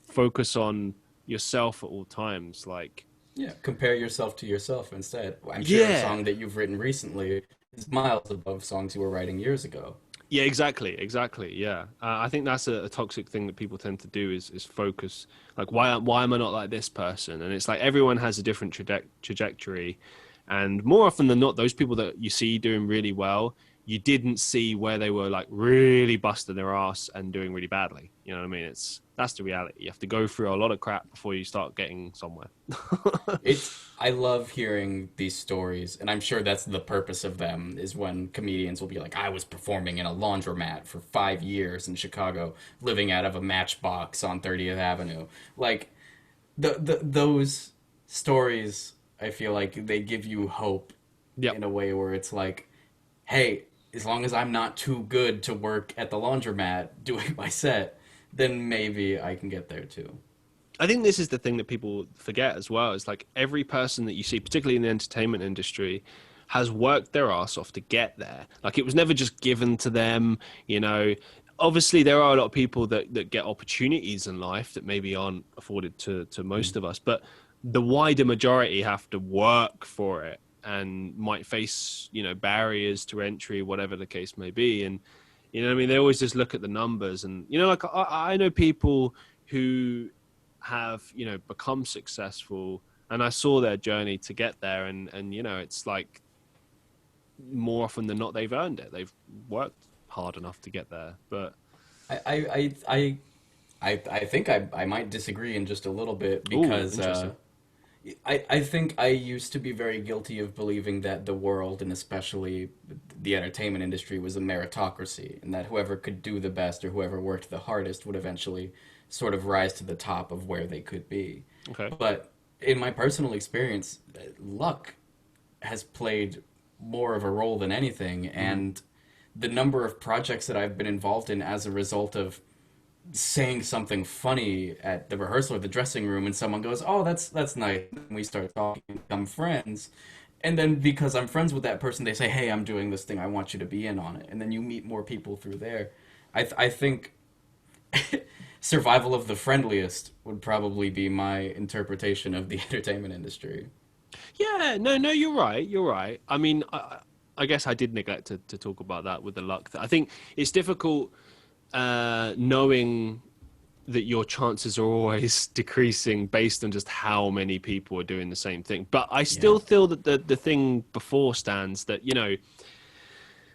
focus on yourself at all times. Like, Yeah, compare yourself to yourself instead. I'm sure a song that you've written recently is miles above songs you were writing years ago. Yeah, exactly. Yeah, I think that's a toxic thing that people tend to do, is focus. Like, why am I not like this person? And it's like, everyone has a different trajectory, and more often than not, those people that you see doing really well, you didn't see where they were like really busting their ass and doing really badly. You know what I mean? That's the reality. You have to go through a lot of crap before you start getting somewhere. I love hearing these stories, and I'm sure that's the purpose of them, is when comedians will be like, I was performing in a laundromat for 5 years in Chicago, living out of a matchbox on 30th Avenue. Like, those stories, I feel like they give you hope in a way where it's like, hey, as long as I'm not too good to work at the laundromat doing my set, then maybe I can get there too. I think this is the thing that people forget as well. Is like every person that you see, particularly in the entertainment industry, has worked their ass off to get there. Like it was never just given to them, you know. Obviously, there are a lot of people that get opportunities in life that maybe aren't afforded to most of us, but the wider majority have to work for it and might face, you know, barriers to entry, whatever the case may be. And, you know what I mean? They always just look at the numbers and, you know, like I know people who have, you know, become successful and I saw their journey to get there. And, you know, it's like more often than not, they've earned it. They've worked hard enough to get there. But I think I might disagree in just a little bit ooh, because interesting. I think I used to be very guilty of believing that the world and especially the entertainment industry was a meritocracy and that whoever could do the best or whoever worked the hardest would eventually sort of rise to the top of where they could be. Okay. But in my personal experience, luck has played more of a role than anything, and the number of projects that I've been involved in as a result of saying something funny at the rehearsal or the dressing room and someone goes, "Oh, that's nice." And we start talking, become friends. And then because I'm friends with that person, they say, "Hey, I'm doing this thing. I want you to be in on it." And then you meet more people through there. I think survival of the friendliest would probably be my interpretation of the entertainment industry. Yeah, no, you're right. You're right. I mean, I guess I did neglect to talk about that with the luck. I think it's difficult knowing that your chances are always decreasing based on just how many people are doing the same thing. But I Yeah, still feel that the thing before stands that, you know,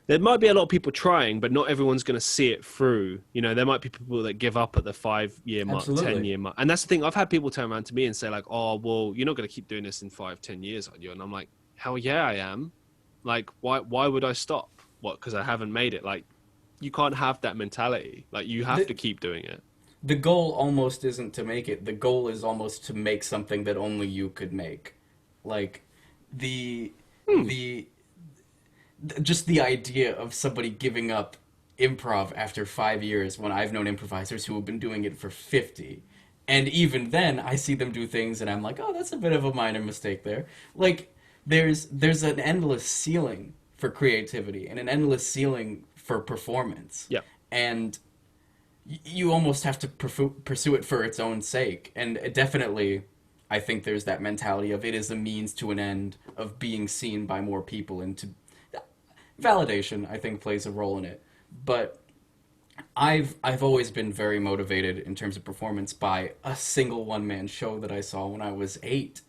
there might be a lot of people trying, but not everyone's going to see it through. You know, there might be people that give up at the 5 year mark, absolutely. 10 year mark. And that's the thing. I've had people turn around to me and say like, "Oh, well, you're not going to keep doing this in 5, 10 years, are you?" And I'm like, hell yeah, I am. Like, why would I stop? What? Because I haven't made it. Like, you can't have that mentality. Like, you have The, to keep doing it. the goal almost isn't to make it. The goal is almost to make something that only you could make. Like the Hmm. the just the idea of somebody giving up improv after 5 years when I've known improvisers who have been doing it for 50. And even then, I see them do things and I'm like, oh, that's a bit of a minor mistake there. Like, there's an endless ceiling for creativity and an endless ceiling for performance. Yeah. And you almost have to pursue it for its own sake. And definitely, I think there's that mentality of it is a means to an end of being seen by more people and to validation, I think, plays a role in it. But I've always been very motivated in terms of performance by a single one man show that I saw when I was 8.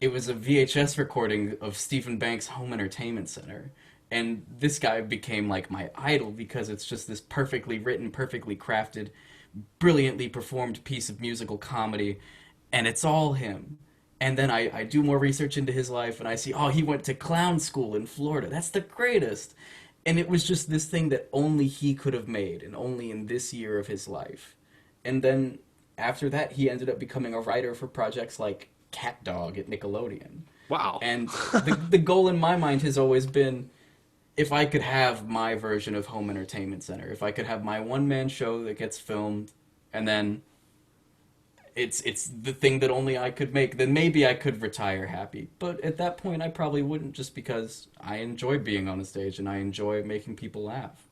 It was a VHS recording of Stephen Banks' Home Entertainment Center. And this guy became like my idol because it's just this perfectly written, perfectly crafted, brilliantly performed piece of musical comedy, and it's all him. And then I do more research into his life and I see, oh, he went to clown school in Florida. That's the greatest. And it was just this thing that only he could have made and only in this year of his life. And then after that, he ended up becoming a writer for projects like Cat Dog at Nickelodeon. Wow. And the goal in my mind has always been if I could have my version of Home Entertainment Center, if I could have my one man show that gets filmed and then it's the thing that only I could make, then maybe I could retire happy. But at that point, I probably wouldn't, just because I enjoy being on a stage and I enjoy making people laugh.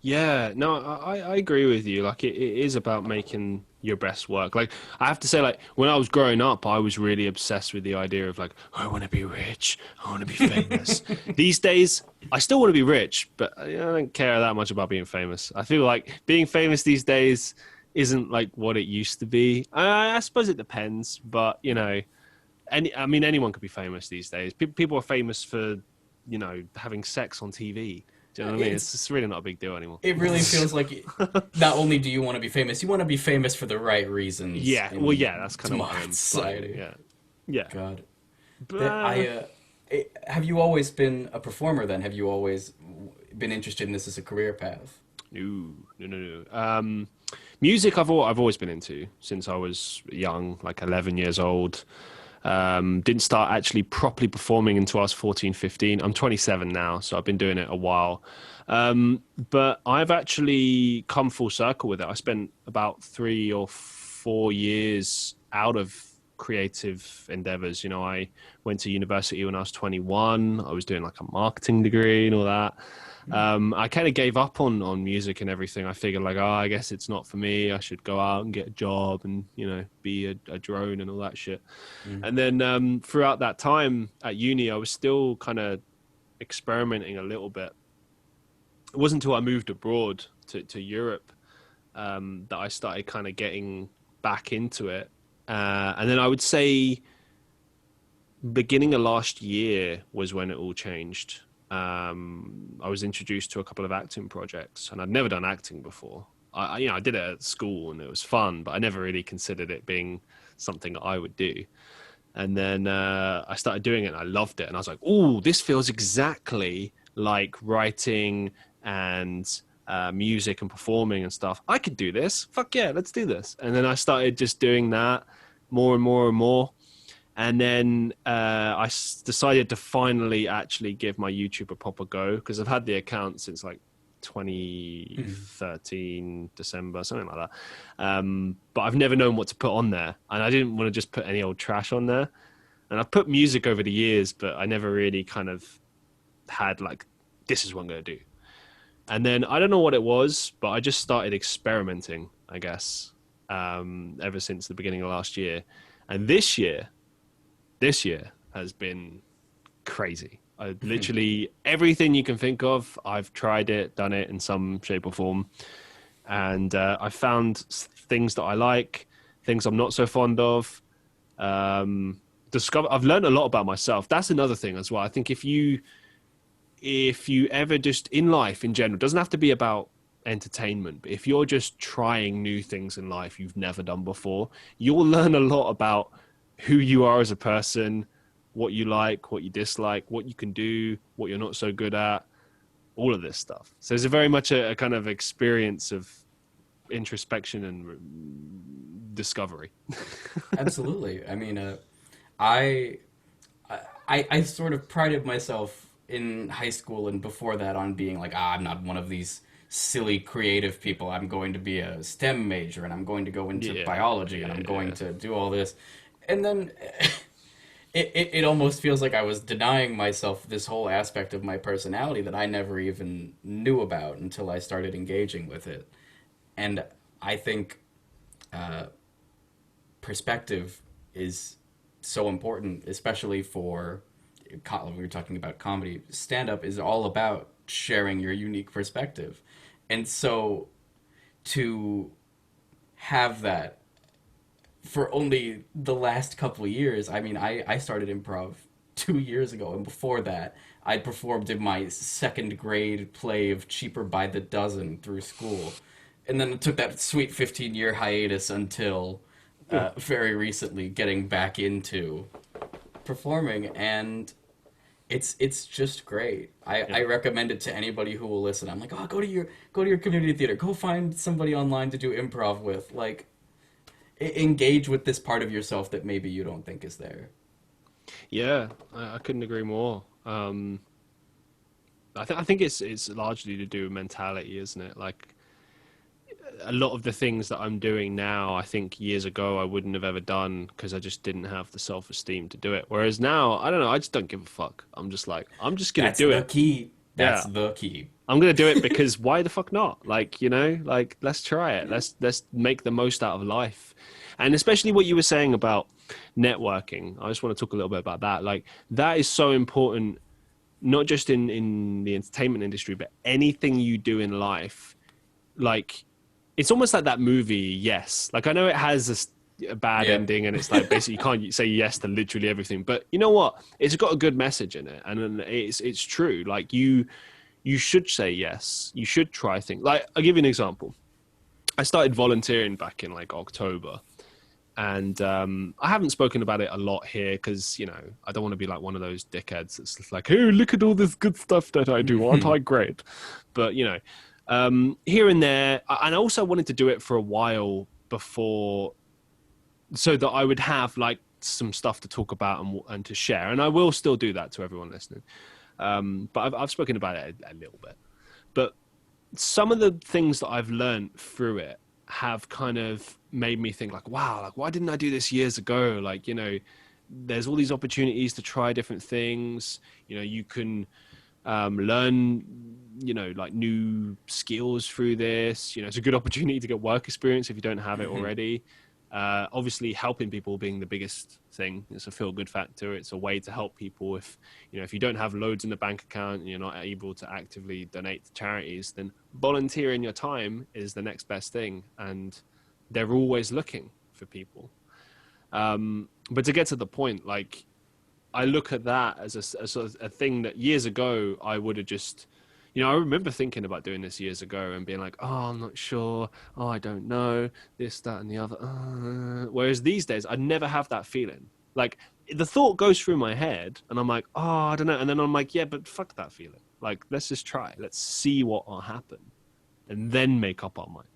Yeah, no, I agree with you. Like it is about making your best work. Like I have to say, like when I was growing up, I was really obsessed with the idea of like, "Oh, I want to be rich. I want to be famous." These days, I still want to be rich, but I don't care that much about being famous. I feel like being famous these days isn't like what it used to be. I suppose it depends, but you know, I mean, anyone could be famous these days. People are famous for, you know, having sex on TV. Do you know what I mean? It's It's really not a big deal anymore. it really feels like not only do you want to be famous, you want to be famous for the right reasons Yeah, well, in yeah, that's kind of what I'm modern saying. society. Yeah, yeah. God, But that have you always been a performer? Then have you always been interested in this as a career path? no. Music I've always been into since I was young, like 11 years old. Didn't start actually properly performing until I was 14, 15. I'm 27 now, so I've been doing it a while. But I've actually come full circle with it. I spent about 3 or 4 years out of creative endeavors. I went to university when I was 21. I was doing like a marketing degree and all that. I kind of gave up on music and everything. I figured like, I guess it's not for me. I should go out and get a job and, be a drone and all that shit. And then throughout that time at uni, I was still kind of experimenting a little bit. It wasn't until I moved abroad to Europe that I started kind of getting back into it. And then I would say beginning of last year was when it all changed. I was introduced to a couple of acting projects, and I'd never done acting before. I did it at school and it was fun, but I never really considered it being something I would do. And then I started doing it and I loved it. And I was like, oh, this feels exactly like writing and music and performing and stuff. I could do this. Fuck yeah, let's do this. And then I started just doing that more and more and more. And then I decided to finally actually give my YouTube a proper go, because I've had the account since like 2013, December, something like that. But I've never known what to put on there. And I didn't want to just put any old trash on there. And I've put music over the years, but I never really kind of had like, this is what I'm going to do. And then I don't know what it was, but I just started experimenting, I guess, ever since the beginning of last year. And this year has been crazy. Literally everything you can think of, I've tried it, done it in some shape or form. And I've found things that I like, things I'm not so fond of. I've learned a lot about myself. That's another thing as well. I think if you ever just in life in general, it doesn't have to be about entertainment, but if you're just trying new things in life you've never done before, you'll learn a lot about who you are as a person, what you like, what you dislike, what you can do, what you're not so good at, all of this stuff. So it's very much a kind of experience of introspection and discovery. Absolutely. I mean, I sort of prided myself in high school and before that on being like, I'm not one of these silly creative people. I'm going to be a STEM major and I'm going to go into biology and I'm going to do all this. And then it almost feels like I was denying myself this whole aspect of my personality that I never even knew about until I started engaging with it. And I think perspective is so important, especially for, we were talking about comedy. Stand-up is all about sharing your unique perspective. And so to have that for only the last couple of years, I mean, I started improv 2 years ago, and before that, I performed in my second grade play of Cheaper by the Dozen through school. And then it took that sweet 15-year hiatus until very recently getting back into performing, and it's just great. I recommend it to anybody who will listen. I'm like, go to your community theater. Go find somebody online to do improv with. Like, engage with this part of yourself that maybe you don't think is there. Yeah, I couldn't agree more. I think it's largely to do with mentality, isn't it? Like, a lot of the things that I'm doing now, I think years ago I wouldn't have ever done because I just didn't have the self-esteem to do it. Whereas now, I don't know, I just don't give a fuck. I'm just like, I'm just going to do it. That's the key. That's the key. I'm going to do it because why the fuck not? Like, like, let's try it. Let's make the most out of life. And especially what you were saying about networking. I just want to talk a little bit about that. Like, that is so important, not just in the entertainment industry, but anything you do in life. Like, it's almost like that movie, Yes. Like, I know it has a bad ending and it's like basically you can't say yes to literally everything. But you know what? It's got a good message in it. And it's true. Like, you should say yes. You should try things. Like, I'll give you an example. I started volunteering back in like October. And I haven't spoken about it a lot here because, I don't want to be like one of those dickheads that's just like, hey, look at all this good stuff that I do. Aren't I great? But, here and there. And I also wanted to do it for a while before so that I would have like some stuff to talk about and to share. And I will still do that to everyone listening. But I've spoken about it a little bit. But some of the things that I've learned through it have kind of made me think like, wow, like why didn't I do this years ago? Like, you know, there's all these opportunities to try different things. You know, you can learn, you know, like new skills through this. You know, it's a good opportunity to get work experience if you don't have it already. Obviously helping people being the biggest thing. It's a feel good factor. It's a way to help people. If, you know, if you don't have loads in the bank account and you're not able to actively donate to charities, then volunteering your time is the next best thing. And they're always looking for people. But to get to the point, like, I look at that as a thing that years ago I would have just, you know, I remember thinking about doing this years ago and being like, oh, I'm not sure. Oh, I don't know. This, that, and the other. Whereas these days, I never have that feeling. Like, the thought goes through my head and I'm like, oh, I don't know. And then I'm like, yeah, but fuck that feeling. Like, let's just try. Let's see what will happen and then make up our mind.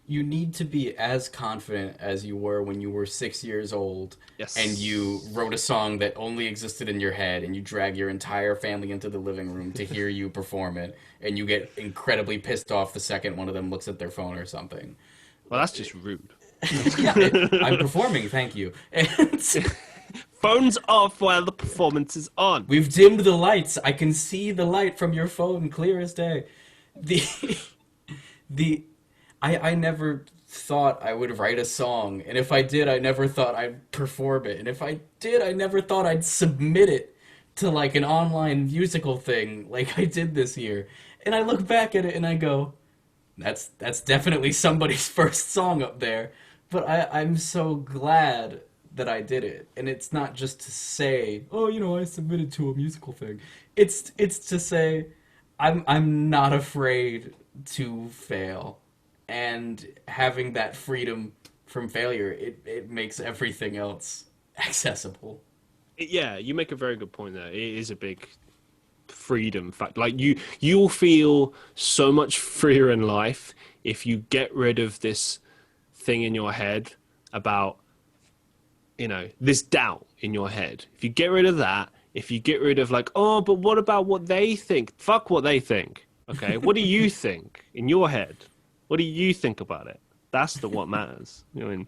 You need to be as confident as you were when you were 6 years old. Yes. And you wrote a song that only existed in your head, and you drag your entire family into the living room to hear you perform it, and you get incredibly pissed off the second one of them looks at their phone or something. Well, that's just rude. Yeah, I'm performing, thank you. And phone's off while the performance is on. We've dimmed the lights. I can see the light from your phone clear as day. I never thought I would write a song, and if I did, I never thought I'd perform it, and if I did, I never thought I'd submit it to like an online musical thing like I did this year. And I look back at it and I go, that's definitely somebody's first song up there, but I'm so glad that I did it. And it's not just to say, oh, you know, I submitted to a musical thing. It's to say I'm not afraid to fail. And having that freedom from failure, it makes everything else accessible. Yeah, you make a very good point there. It is a big freedom fact. Like, you'll feel so much freer in life if you get rid of this thing in your head about, you know, this doubt in your head. If you get rid of that, if you get rid of like, oh, but what about what they think? Fuck what they think. Okay, what do you think in your head? What do you think about it? That's what matters. You know what I mean?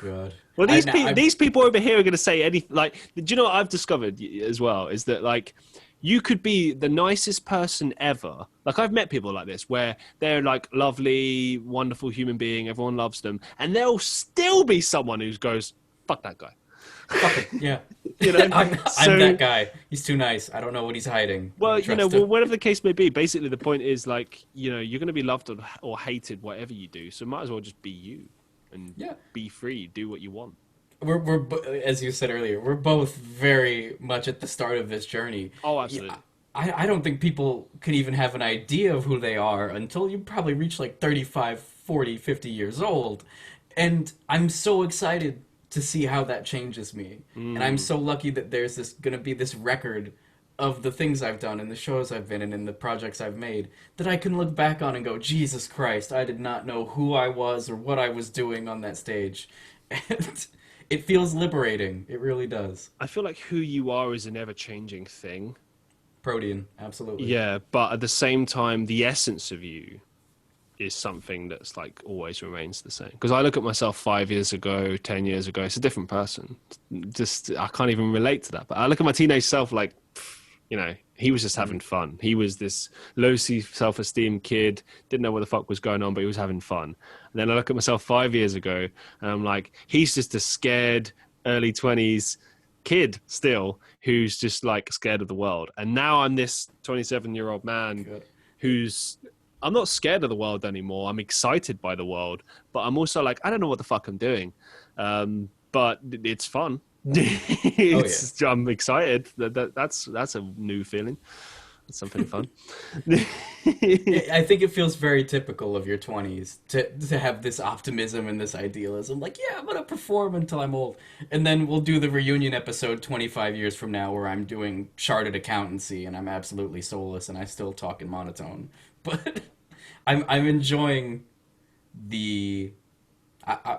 God. Well, these people over here are going to say anything. Like, do you know what I've discovered as well? Is that, like, you could be the nicest person ever. Like, I've met people like this where they're like lovely, wonderful human being. Everyone loves them. And there'll still be someone who goes, fuck that guy. Fuck it, yeah. You know? I'm that guy. He's too nice. I don't know what he's hiding. Well, you know, whatever the case may be, basically the point is, like, you know, you're going to be loved or hated, whatever you do. So might as well just be you and be free, do what you want. We're as you said earlier, we're both very much at the start of this journey. Oh, absolutely. I don't think people can even have an idea of who they are until you probably reach like 35, 40, 50 years old. And I'm so excited to see how that changes me. And I'm so lucky that there's going to be this record of the things I've done and the shows I've been in and the projects I've made that I can look back on and go, Jesus Christ, I did not know who I was or what I was doing on that stage. And it feels liberating. It really does. I feel like who you are is an ever-changing thing. Protean, absolutely. Yeah, but at the same time, the essence of you is something that's like always remains the same. Because I look at myself 5 years ago, 10 years ago, it's a different person. Just, I can't even relate to that. But I look at my teenage self like, you know, he was just having fun. He was this low self-esteem kid, didn't know what the fuck was going on, but he was having fun. And then I look at myself 5 years ago and I'm like, he's just a scared early 20s kid still who's just like scared of the world. And now I'm this 27-year-old man who's, I'm not scared of the world anymore. I'm excited by the world, but I'm also like, I don't know what the fuck I'm doing. But it's fun. I'm excited. That's a new feeling. That's something fun. I think it feels very typical of your 20s to have this optimism and this idealism. Like, yeah, I'm going to perform until I'm old. And then we'll do the reunion episode 25 years from now where I'm doing chartered accountancy and I'm absolutely soulless and I still talk in monotone. But I'm enjoying the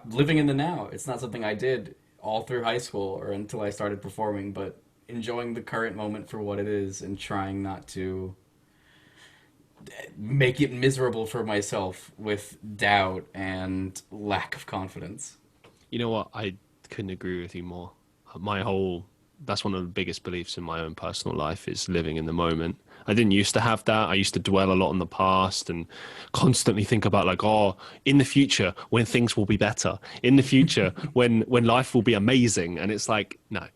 living in the now. It's not something I did all through high school or until I started performing, but enjoying the current moment for what it is and trying not to make it miserable for myself with doubt and lack of confidence. You know what? I couldn't agree with you more. That's one of the biggest beliefs in my own personal life is living in the moment. I didn't used to have that. I used to dwell a lot on the past and constantly think about like, oh, in the future when things will be better, in the future when life will be amazing. And it's like, no,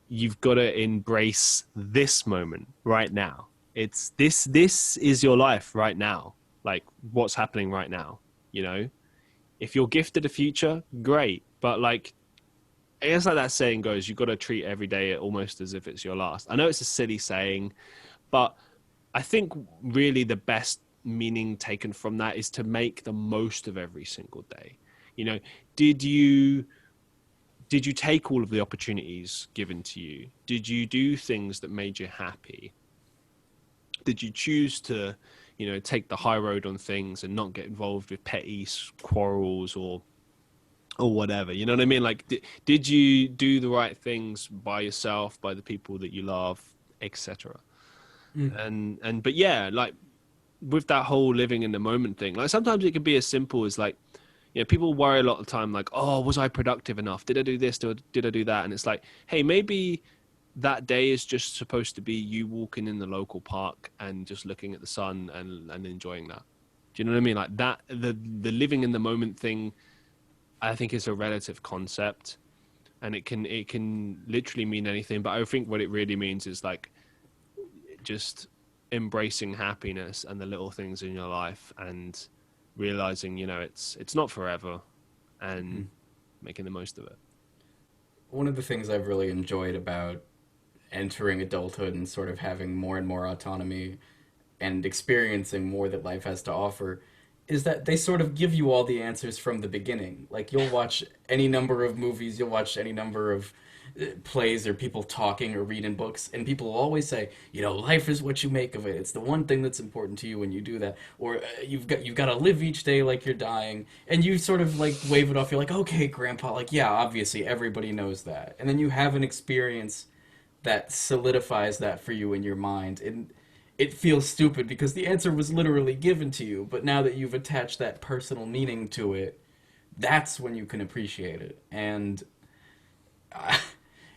you've got to embrace this moment right now. It's this is your life right now. Like what's happening right now, you know? If you're gifted a future, great. But like, I guess like that saying goes, you've got to treat every day almost as if it's your last. I know it's a silly saying, but I think really the best meaning taken from that is to make the most of every single day. You know, did you take all of the opportunities given to you? Did you do things that made you happy? Did you choose to, you know, take the high road on things and not get involved with petty quarrels or whatever? You know what I mean? Like, did you do the right things by yourself, by the people that you love, etc.? But yeah, like with that whole living in the moment thing, like sometimes it can be as simple as like, you know, people worry a lot of the time, like, oh, was I productive enough? Did I do this? Did I do that? And it's like, hey, maybe that day is just supposed to be you walking in the local park and just looking at the sun and enjoying that. Do you know what I mean? Like that, the living in the moment thing, I think is a relative concept, and it can literally mean anything. But I think what it really means is like just embracing happiness and the little things in your life and realizing, you know, it's not forever, and making the most of it. One of the things I've really enjoyed about entering adulthood and sort of having more and more autonomy and experiencing more that life has to offer is that they sort of give you all the answers from the beginning. Like you'll watch any number of movies, you'll watch any number of plays or people talking or reading books, and people will always say, you know, life is what you make of it. It's the one thing that's important to you when you do that. Or you've got to live each day like you're dying, and you sort of like wave it off. You're like, okay, Grandpa, like yeah, obviously everybody knows that, and then you have an experience that solidifies that for you in your mind, and it feels stupid because the answer was literally given to you, but now that you've attached that personal meaning to it, that's when you can appreciate it. And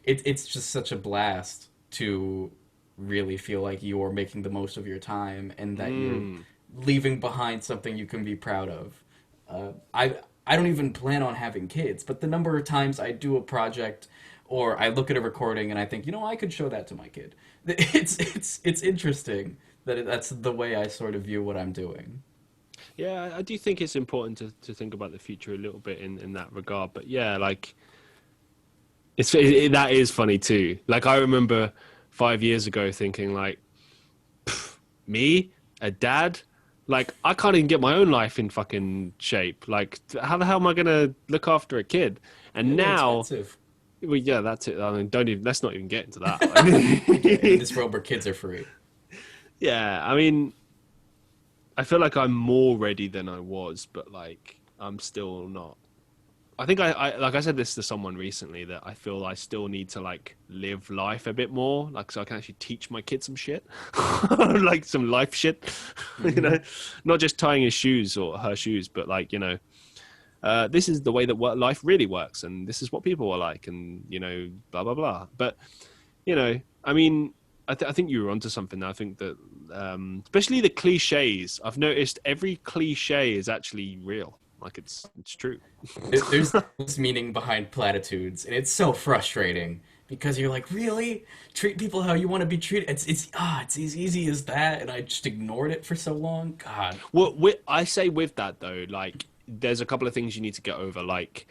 it's just such a blast to really feel like you're making the most of your time and that you're leaving behind something you can be proud of. I don't even plan on having kids, but the number of times I do a project or I look at a recording and I think, you know, I could show that to my kid. It's interesting that that's the way I sort of view what I'm doing. Yeah, I do think it's important to think about the future a little bit in that regard. But yeah, like that is funny too. Like I remember 5 years ago thinking like, me, a dad, like I can't even get my own life in fucking shape. Like how the hell am I gonna look after a kid? And now, expensive. well, yeah, that's it. I mean, let's not even get into that. In this world where kids are free. Yeah, I mean, I feel like I'm more ready than I was, but like I'm still not. I think I like I said this to someone recently that I feel I still need to like live life a bit more, like so I can actually teach my kid some shit, like some life shit, you know, not just tying his shoes or her shoes, but like, you know, this is the way that life really works, and this is what people are like, and you know, blah blah blah. But you know, I mean, I think you were onto something. I think that especially the cliches. I've noticed every cliche is actually real. Like it's true. There's this meaning behind platitudes, and it's so frustrating because you're like, really? Treat people how you want to be treated? It's as easy as that, and I just ignored it for so long. God. Well, I say with that though, like there's a couple of things you need to get over. Like,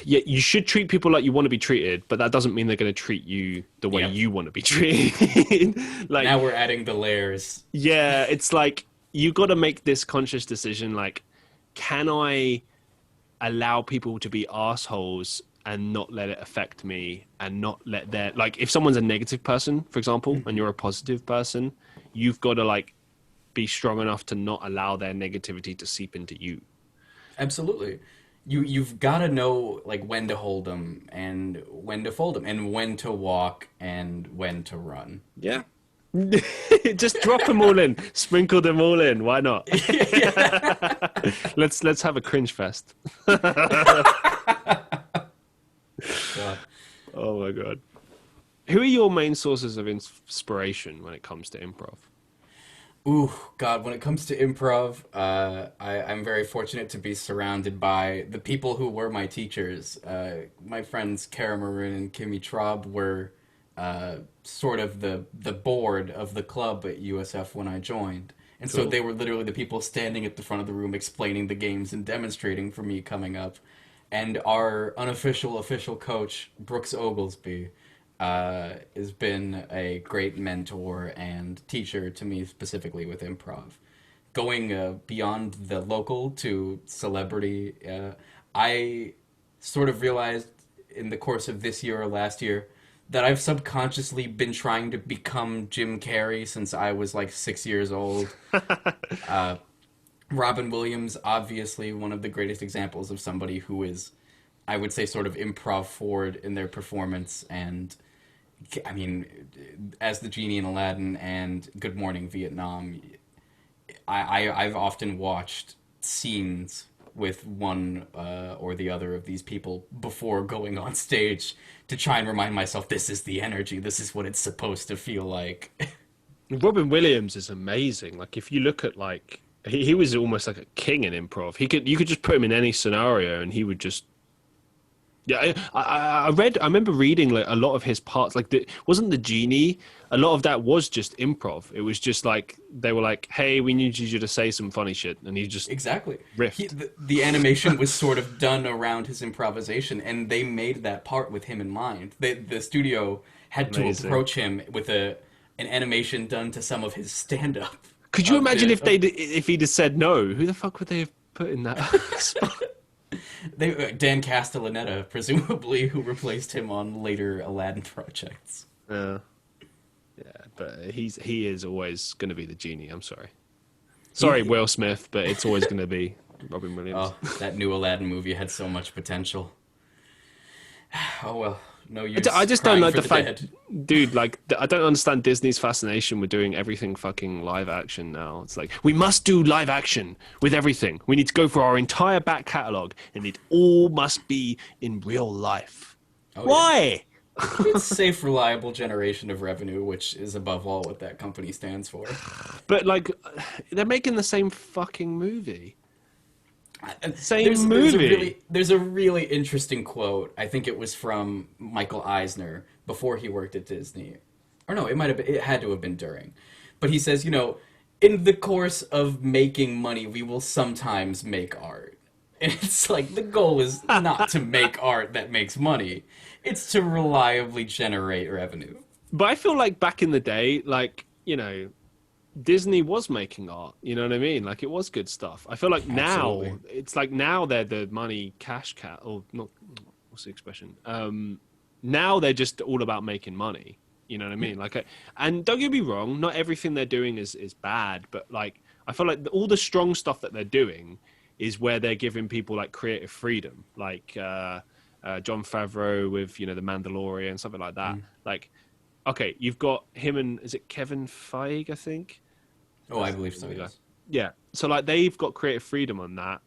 yeah, you should treat people like you want to be treated, but that doesn't mean they're going to treat you the way you want to be treated. Like now we're adding the layers. Yeah, it's like you got to make this conscious decision. Like, can I allow people to be assholes and not let it affect me, and not let their, like, if someone's a negative person, for example, and you're a positive person, you've got to like be strong enough to not allow their negativity to seep into you. Absolutely. you've got to know like when to hold them and when to fold them and when to walk and when to run. Yeah. Just drop them all in, sprinkle them all in. Why not? Let's have a cringe fest. God. Oh my god. Who are your main sources of inspiration when it comes to improv? Ooh, God, when it comes to improv, I'm very fortunate to be surrounded by the people who were my teachers. My friends Kara Maroon and Kimmy Traub were sort of the board of the club at USF when I joined. And so Cool. they were literally the people standing at the front of the room explaining the games and demonstrating for me coming up. And our unofficial official coach, Brooks Oglesby, has been a great mentor and teacher to me specifically with improv. Going beyond the local to celebrity, I sort of realized in the course of this year or last year that I've subconsciously been trying to become Jim Carrey since I was like 6 years old. Robin Williams, obviously one of the greatest examples of somebody who is, I would say, sort of improv forward in their performance. And I mean, as the genie in Aladdin and Good Morning Vietnam, I've often watched scenes with one or the other of these people before going on stage to try and remind myself this is the energy, this is what it's supposed to feel like. Robin Williams is amazing. Like if you look at like he was almost like a king in improv. You could just put him in any scenario and he would just yeah. I remember reading like a lot of his parts. Like wasn't the genie? A lot of that was just improv. It was just like they were like, "Hey, we need you to say some funny shit," and he just Exactly. riffed. The animation was sort of done around his improvisation, and they made that part with him in mind. The studio had to Amazing. approach him with an animation done to some of his stand up. Could you imagine if he'd have said no? Who the fuck would they have put in that spot? Dan Castellaneta, presumably, who replaced him on later Aladdin projects. Yeah, but he is always going to be the genie. I'm sorry. Sorry, Will Smith, but it's always going to be Robin Williams. Oh, that new Aladdin movie had so much potential. Oh well, no use. I just don't crying like for the fact, dead. dude. Like, I don't understand Disney's fascination with doing everything fucking live action now. It's like we must do live action with everything. We need to go for our entire back catalog, and it all must be in real life. Oh, Why? It's safe, reliable generation of revenue, which is above all what that company stands for. But like, they're making the same fucking movie. Same There's movie. there's a really interesting quote. I think it was from Michael Eisner before he worked at Disney. Or no, it had to have been during. But he says, in the course of making money, we will sometimes make art. And it's like the goal is not to make art that makes money. It's to reliably generate revenue. But I feel like back in the day, like, Disney was making art, you know what I mean? Like it was good stuff. I feel like now Absolutely. it's like now they're the money cash cat or not. What's the expression? Now they're just all about making money. You know what I mean? Like, and don't get me wrong, not everything they're doing is bad, but like I feel like all the strong stuff that they're doing is where they're giving people like creative freedom, like John Favreau with the Mandalorian and something like that. Like, okay, you've got him and is it Kevin Feige? I think. Oh, I believe so, yes. Yeah. So like they've got creative freedom on that.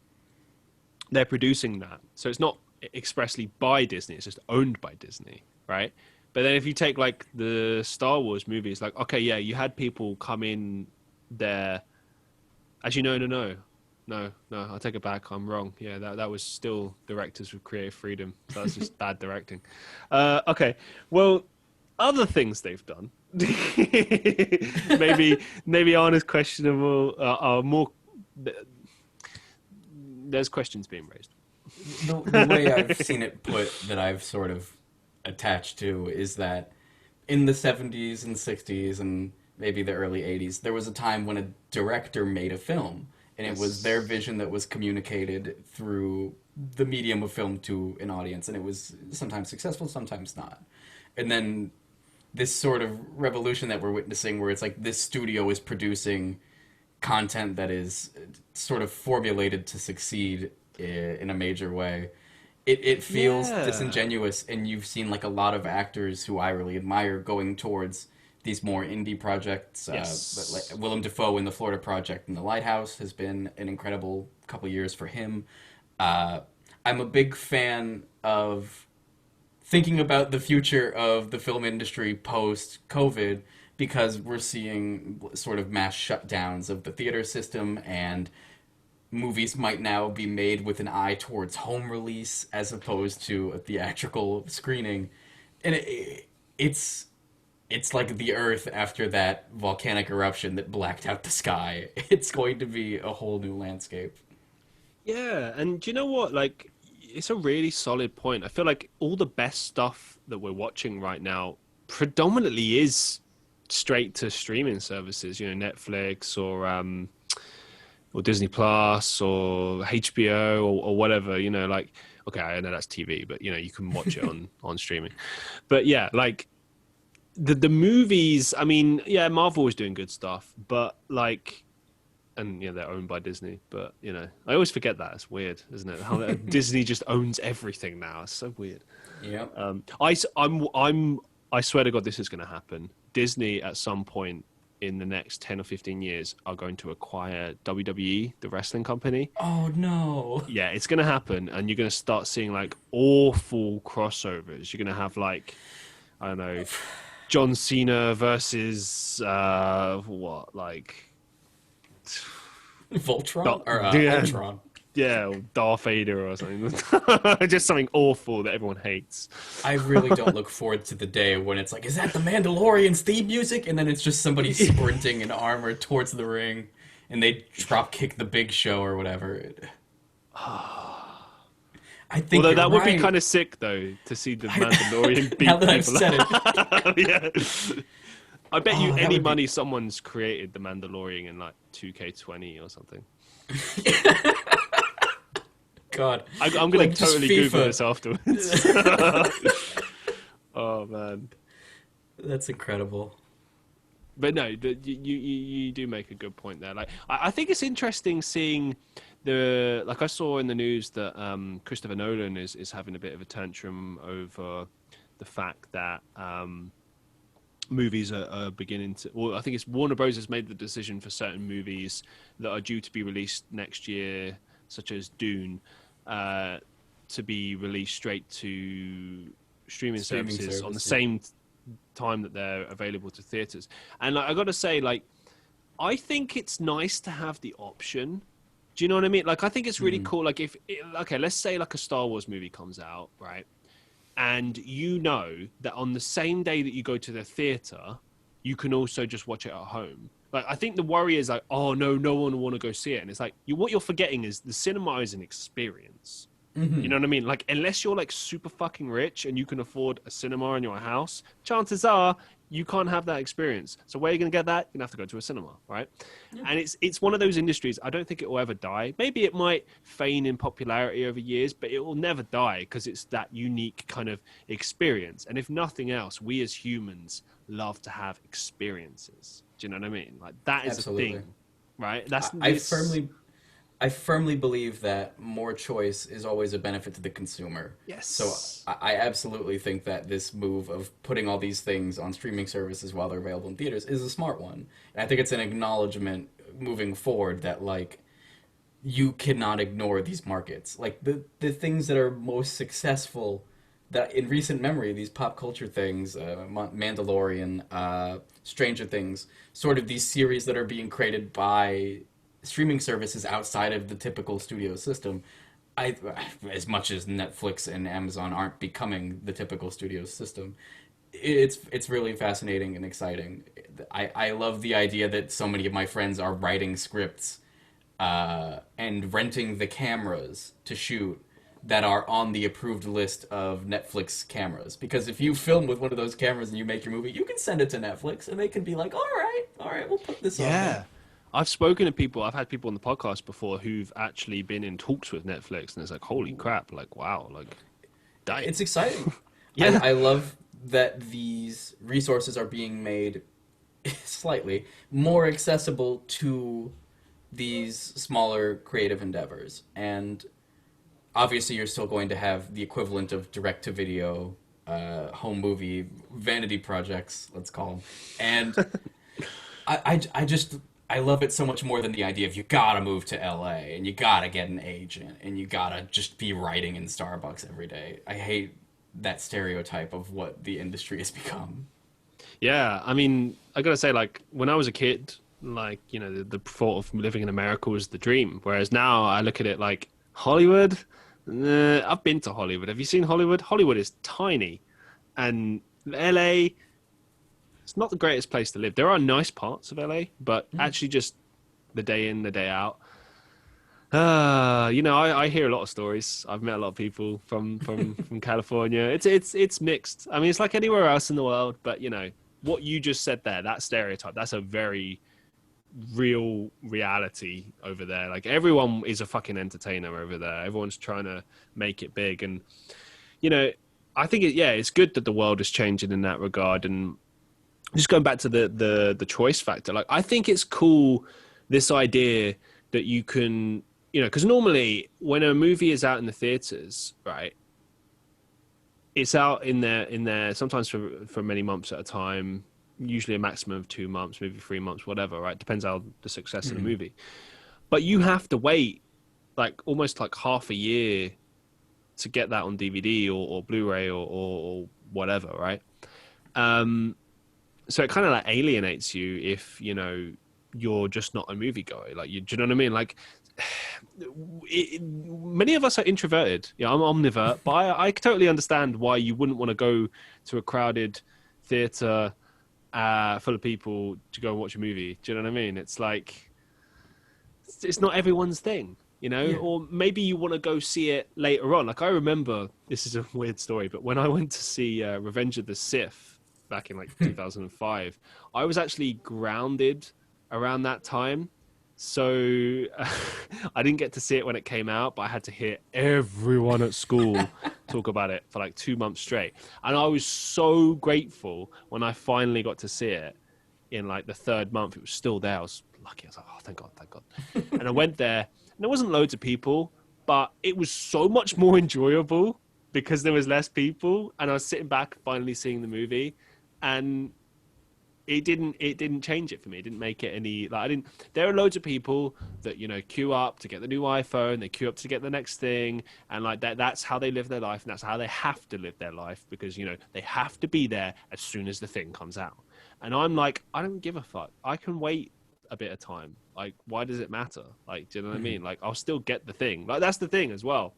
They're producing that. So it's not expressly by Disney, it's just owned by Disney, right? But then if you take like the Star Wars movies, like, okay, yeah, you had people come in there. Actually, no, I'll take it back. I'm wrong. Yeah, that was still directors with creative freedom. So that's just bad directing. Okay, well, other things they've done maybe aren't as questionable, are more. There's questions being raised. The way I've seen it put that I've sort of attached to is that in the 70s and 60s and maybe the early 80s, there was a time when a director made a film, and it was their vision that was communicated through the medium of film to an audience, and it was sometimes successful, sometimes not. And then this sort of revolution that we're witnessing where it's like this studio is producing content that is sort of formulated to succeed in a major way. It feels Yeah. disingenuous, and you've seen like a lot of actors who I really admire going towards these more indie projects. But like Yes. Willem Dafoe in the Florida Project and The Lighthouse has been an incredible couple years for him. Uh, I'm a big fan of thinking about the future of the film industry post COVID because we're seeing sort of mass shutdowns of the theater system, and movies might now be made with an eye towards home release as opposed to a theatrical screening. And it's like the earth after that volcanic eruption that blacked out the sky. It's going to be a whole new landscape. Yeah, and do you know what? Like, it's a really solid point. I feel like all the best stuff that we're watching right now predominantly is straight to streaming services. You know, Netflix or Disney Plus or HBO or whatever. You know, like, okay, I know that's TV, but you know, you can watch it on streaming. But yeah, like the movies. I mean, yeah, Marvel is doing good stuff, but like. And you know they're owned by Disney, but you know I always forget that. It's weird, isn't it? How Disney just owns everything now. It's so weird. Yep. I swear to God, this is going to happen. Disney at some point in the next 10 or 15 years are going to acquire WWE, the wrestling company. Oh no. Yeah, it's going to happen, and you're going to start seeing like awful crossovers. You're going to have like I don't know, John Cena versus what like. Voltron or Yeah, Ultron. yeah, or Darth Vader or something. Just something awful that everyone hates. I really don't look forward to the day when it's like, is that the Mandalorian's theme music? And then it's just somebody sprinting in armor towards the ring, and they drop kick the Big Show or whatever. I think Although you're that would be right. kind of sick though to see the Mandalorian beat Now that I've people said up. it, Yeah. I bet you oh, that any would be money someone's created the Mandalorian in like 2K20 or something. God. I'm gonna Like just totally Google FIFA. this afterwards. Oh man. That's incredible. But no, you do make a good point there. Like I think it's interesting seeing like I saw in the news that Christopher Nolan is having a bit of a tantrum over the fact that movies are beginning to. Well, I think it's Warner Bros. Has made the decision for certain movies that are due to be released next year, such as Dune, to be released straight to streaming services on the service, yeah. same time that they're available to theaters. And like, I got to say, like, I think it's nice to have the option. Do you know what I mean? Like, I think it's really cool. Like, okay, let's say like a Star Wars movie comes out, right? And you know that on the same day that you go to the theater, you can also just watch it at home. Like, I think the worry is like, oh no, no one will want to go see it. And it's like, what you're forgetting is the cinema is an experience. You know what I mean? Like, unless you're like super fucking rich and you can afford a cinema in your house, chances are you can't have that experience. So where are you going to get that? You're going to have to go to a cinema, right? Yeah. And it's one of those industries, I don't think it will ever die. Maybe it might feign in popularity over years, but it will never die because it's that unique kind of experience. And if nothing else, we as humans love to have experiences. Do you know what I mean? Like, that is Absolutely. a thing, right? I firmly believe that more choice is always a benefit to the consumer. So Yes. I absolutely think that this move of putting all these things on streaming services while they're available in theaters is a smart one. And I think it's an acknowledgement moving forward that like you cannot ignore these markets. Like the things that are most successful that in recent memory, these pop culture things, Mandalorian, Stranger Things, sort of these series that are being created by streaming services outside of the typical studio system. As much as Netflix and Amazon aren't becoming the typical studio system, it's really fascinating and exciting. I love the idea that so many of my friends are writing scripts and renting the cameras to shoot that are on the approved list of Netflix cameras. Because if you film with one of those cameras and you make your movie, you can send it to Netflix and they can be like, all right, we'll put this on there. I've spoken to people. I've had people on the podcast before who've actually been in talks with Netflix, and it's like, holy crap! Like, wow! Like, damn. It's exciting. Yeah. I love that these resources are being made slightly more accessible to these smaller creative endeavors. And obviously you're still going to have the equivalent of direct-to-video home movie vanity projects, let's call them. And I just I love it so much more than the idea of you gotta move to LA and you gotta get an agent and you gotta just be writing in Starbucks every day. I hate that stereotype of what the industry has become. Yeah, I mean, I gotta say, like, when I was a kid, like, you know, the thought of living in America was the dream. Whereas now I look at it like Hollywood. I've been to Hollywood. Have you seen Hollywood? Hollywood is tiny, and LA. It's not the greatest place to live. There are nice parts of LA, but actually, just the day in, the day out. You know, I hear a lot of stories. I've met a lot of people from California. It's mixed. I mean, it's like anywhere else in the world, but you know what you just said there, that stereotype, that's a very real reality over there. Like everyone is a fucking entertainer over there. Everyone's trying to make it big, and you know, I think it's good that the world is changing in that regard. And just going back to the choice factor, like I think it's cool, this idea that you can, you know, because normally when a movie is out in the theaters, right, it's out in there sometimes for many months at a time, usually a maximum of 2 months, maybe 3 months, whatever, right? Depends how the success of the movie. But you have to wait like almost like half a year to get that on DVD or Blu-ray or whatever, right? So it kind of like alienates you if, you know, you're just not a moviegoer. Like, do you know what I mean? Like, many of us are introverted. Yeah, I'm omnivert, but I totally understand why you wouldn't want to go to a crowded theater full of people to go and watch a movie. Do you know what I mean? It's like, it's not everyone's thing, you know? Yeah. Or maybe you want to go see it later on. Like, I remember, this is a weird story, but when I went to see Revenge of the Sith back in like 2005, I was actually grounded around that time. So I didn't get to see it when it came out, but I had to hear everyone at school talk about it for like 2 months straight. And I was so grateful when I finally got to see it in like the third month. It was still there. I was lucky. I was like, oh, thank God, thank God. And I went there, and there wasn't loads of people, but it was so much more enjoyable because there was less people. And I was sitting back finally seeing the movie, and it didn't change it for me. It didn't make it any, like, there are loads of people that, you know, queue up to get the new iPhone, they queue up to get the next thing, and like that's how they live their life, and that's how they have to live their life, because, you know, they have to be there as soon as the thing comes out. And I'm like, I don't give a fuck. I can wait a bit of time. Like, why does it matter? Like, do you know what I mean? Like, I'll still get the thing. Like, that's the thing as well.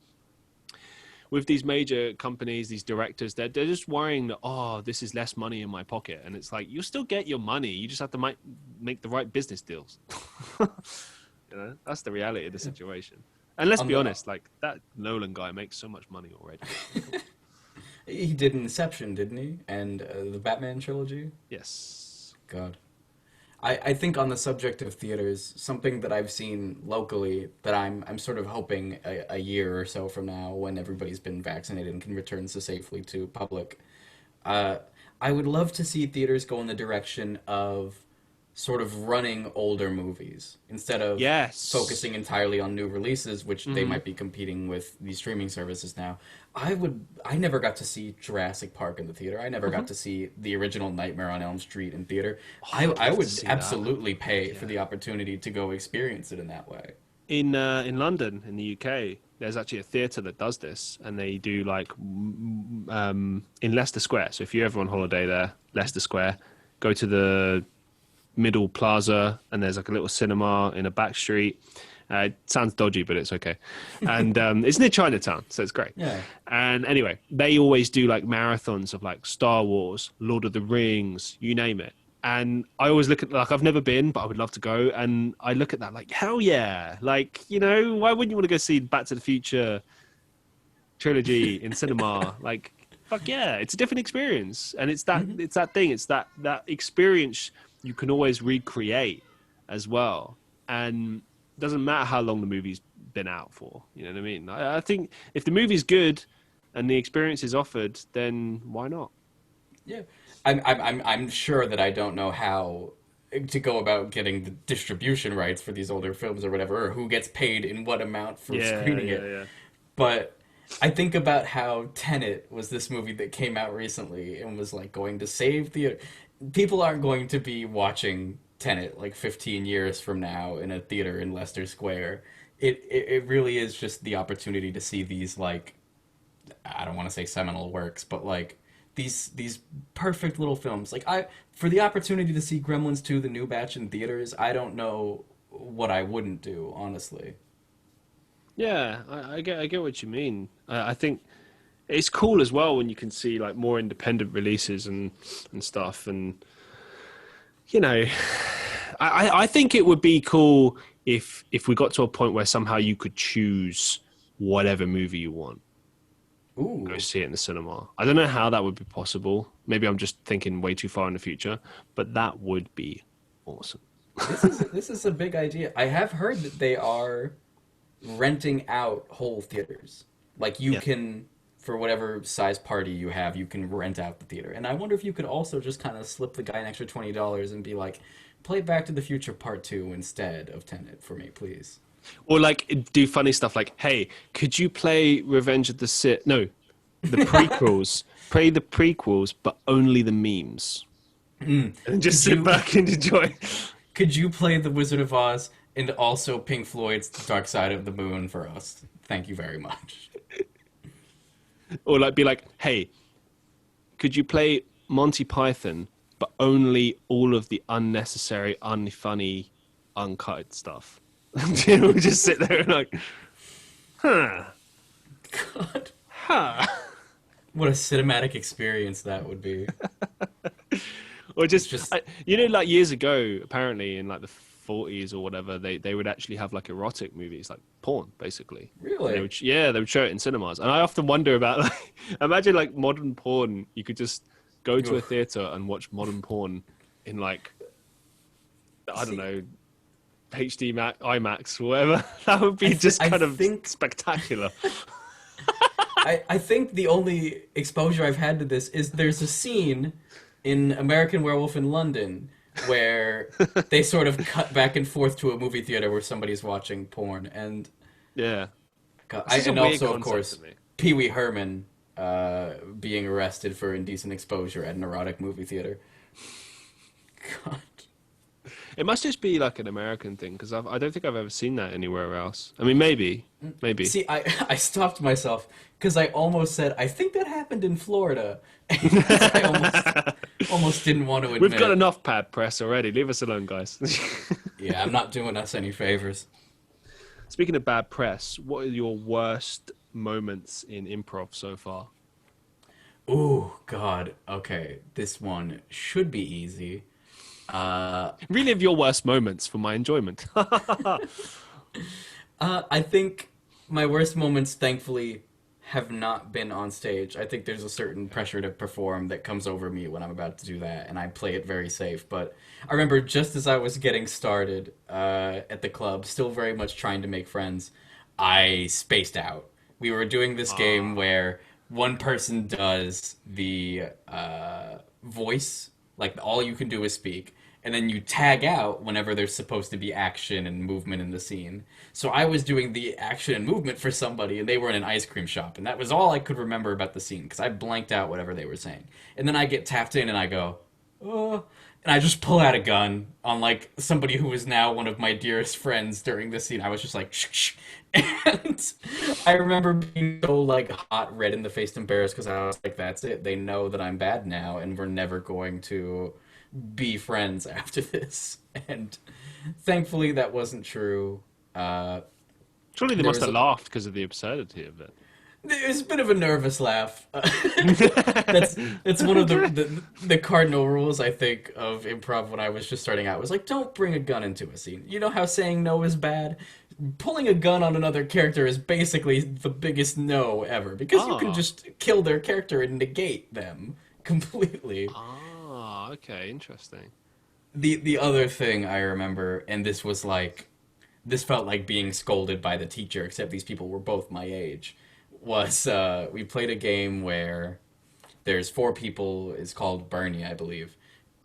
With these major companies, these directors, they're just worrying that, oh, this is less money in my pocket. And it's like, you'll still get your money. You just have to make the right business deals. You know, that's the reality of the situation. And let's be honest, like, that Nolan guy makes so much money already. He did Inception, didn't he? And the Batman trilogy? Yes. God. I think on the subject of theaters, something that I've seen locally that I'm sort of hoping a year or so from now, when everybody's been vaccinated and can return so safely to public, I would love to see theaters go in the direction of sort of running older movies instead of focusing entirely on new releases, which they might be competing with these streaming services now. I never got to see Jurassic Park in the theater. I never got to see the original Nightmare on Elm Street in theater. I would absolutely pay for the opportunity to go experience it in that way. In London, in the UK, there's actually a theatre that does this, and they do like in Leicester Square. So if you're ever on holiday there, Leicester Square, go to the middle plaza, and there's like a little cinema in a back street. It sounds dodgy, but it's okay. And it's near Chinatown, so it's great. Yeah. And anyway, they always do like marathons of like Star Wars, Lord of the Rings, you name it. And I always look at, like, I've never been, but I would love to go. And I look at that like, hell yeah. Like, you know, why wouldn't you want to go see Back to the Future trilogy in cinema? Like, fuck yeah. It's a different experience. And it's that, it's that thing. It's that experience you can always recreate as well. And it doesn't matter how long the movie's been out for. You know what I mean? I think if the movie's good and the experience is offered, then why not? Yeah. I'm sure that I don't know how to go about getting the distribution rights for these older films or whatever, or who gets paid in what amount for screening it. Yeah. But I think about how Tenet was this movie that came out recently and was like going to save theater. People aren't going to be watching Tenet like 15 years from now in a theater in Leicester Square. It really is just the opportunity to see these like, I don't want to say seminal works, but like these perfect little films. Like I for the opportunity to see Gremlins 2 the new batch in theaters, I don't know what I wouldn't do, honestly. Yeah, I get what you mean. I think it's cool as well when you can see like more independent releases and stuff. And you know, I think it would be cool if we got to a point where somehow you could choose whatever movie you want. Go Ooh. see it in the cinema. I don't know how that would be possible. Maybe I'm just thinking way too far in the future, but that would be awesome. This is a big idea. I have heard that they are renting out whole theaters. Like you Yeah. can, for whatever size party you have, you can rent out the theater. And I wonder if you could also just kind of slip the guy an extra $20 and be like, play Back to the Future Part 2 instead of Tenet for me, please. Or like do funny stuff like, hey, could you play Revenge of the Sith? No, the prequels. Play the prequels, but only the memes. And just Could sit you back and enjoy. could you play The Wizard of Oz and also Pink Floyd's Dark Side of the Moon for us? Thank you very much. Or like be like, hey, could you play Monty Python, but only all of the unnecessary, unfunny, uncut stuff? You know, we just sit there and like, huh, God, huh. what a cinematic experience that would be. Or It's just, just you know, like years ago, apparently in like the 40s or whatever, they would actually have like erotic movies, like porn, basically. And they really. would, yeah, they would show it in cinemas. And I often wonder about, like, imagine like modern porn. You could just go to a Oof. theater and watch modern porn in like, I don't See, know, IMAX, or whatever. That would be just I kind of think spectacular. I think the only exposure I've had to this is there's a scene in American Werewolf in London where they sort of cut back and forth to a movie theater where somebody's watching porn, and Yeah. This I, is a and weird also of concept course to me. Pee Wee Herman being arrested for indecent exposure at an erotic movie theater. God. It must just be like an American thing because I don't think I've ever seen that anywhere else. I mean, maybe. See, I stopped myself because I almost said I think that happened in Florida. 'Cause I almost didn't want to We've got admit. enough bad press already. Leave us alone, guys. Yeah, I'm not doing us any favors. Speaking of bad press, what are your worst moments in improv so far? Ooh, God. Okay, this one should be easy. Relive your worst moments for my enjoyment. I think my worst moments, thankfully, have not been on stage. I think there's a certain pressure to perform that comes over me when I'm about to do that, and I play it very safe. But I remember just as I was getting started at the club, still very much trying to make friends, I spaced out. We were doing this game Ah, where one person does the voice, like all you can do is speak, and then you tag out whenever there's supposed to be action and movement in the scene. So I was doing the action and movement for somebody, and they were in an ice cream shop, and that was all I could remember about the scene because I blanked out whatever they were saying. And then I get tapped in, and I go, oh, and I just pull out a gun on like somebody who is now one of my dearest friends during the scene. I was just like, shh, shh. And I remember being so like hot, red in the face, embarrassed because I was like, that's it. They know that I'm bad now, and we're never going to be friends after this. And thankfully, that wasn't true. Uh, surely they there must was have a, laughed because of the absurdity of it. It was a bit of a nervous laugh. That's one of the cardinal rules I think of improv when I was just starting out was like don't bring a gun into a scene. You know how saying no is bad? Pulling a gun on another character is basically the biggest no ever because you can Ah, just kill their character and negate them completely. okay, interesting. The other thing I remember, and this felt like being scolded by the teacher, except these people were both my age, was we played a game where there's four people, it's called Bernie, I believe,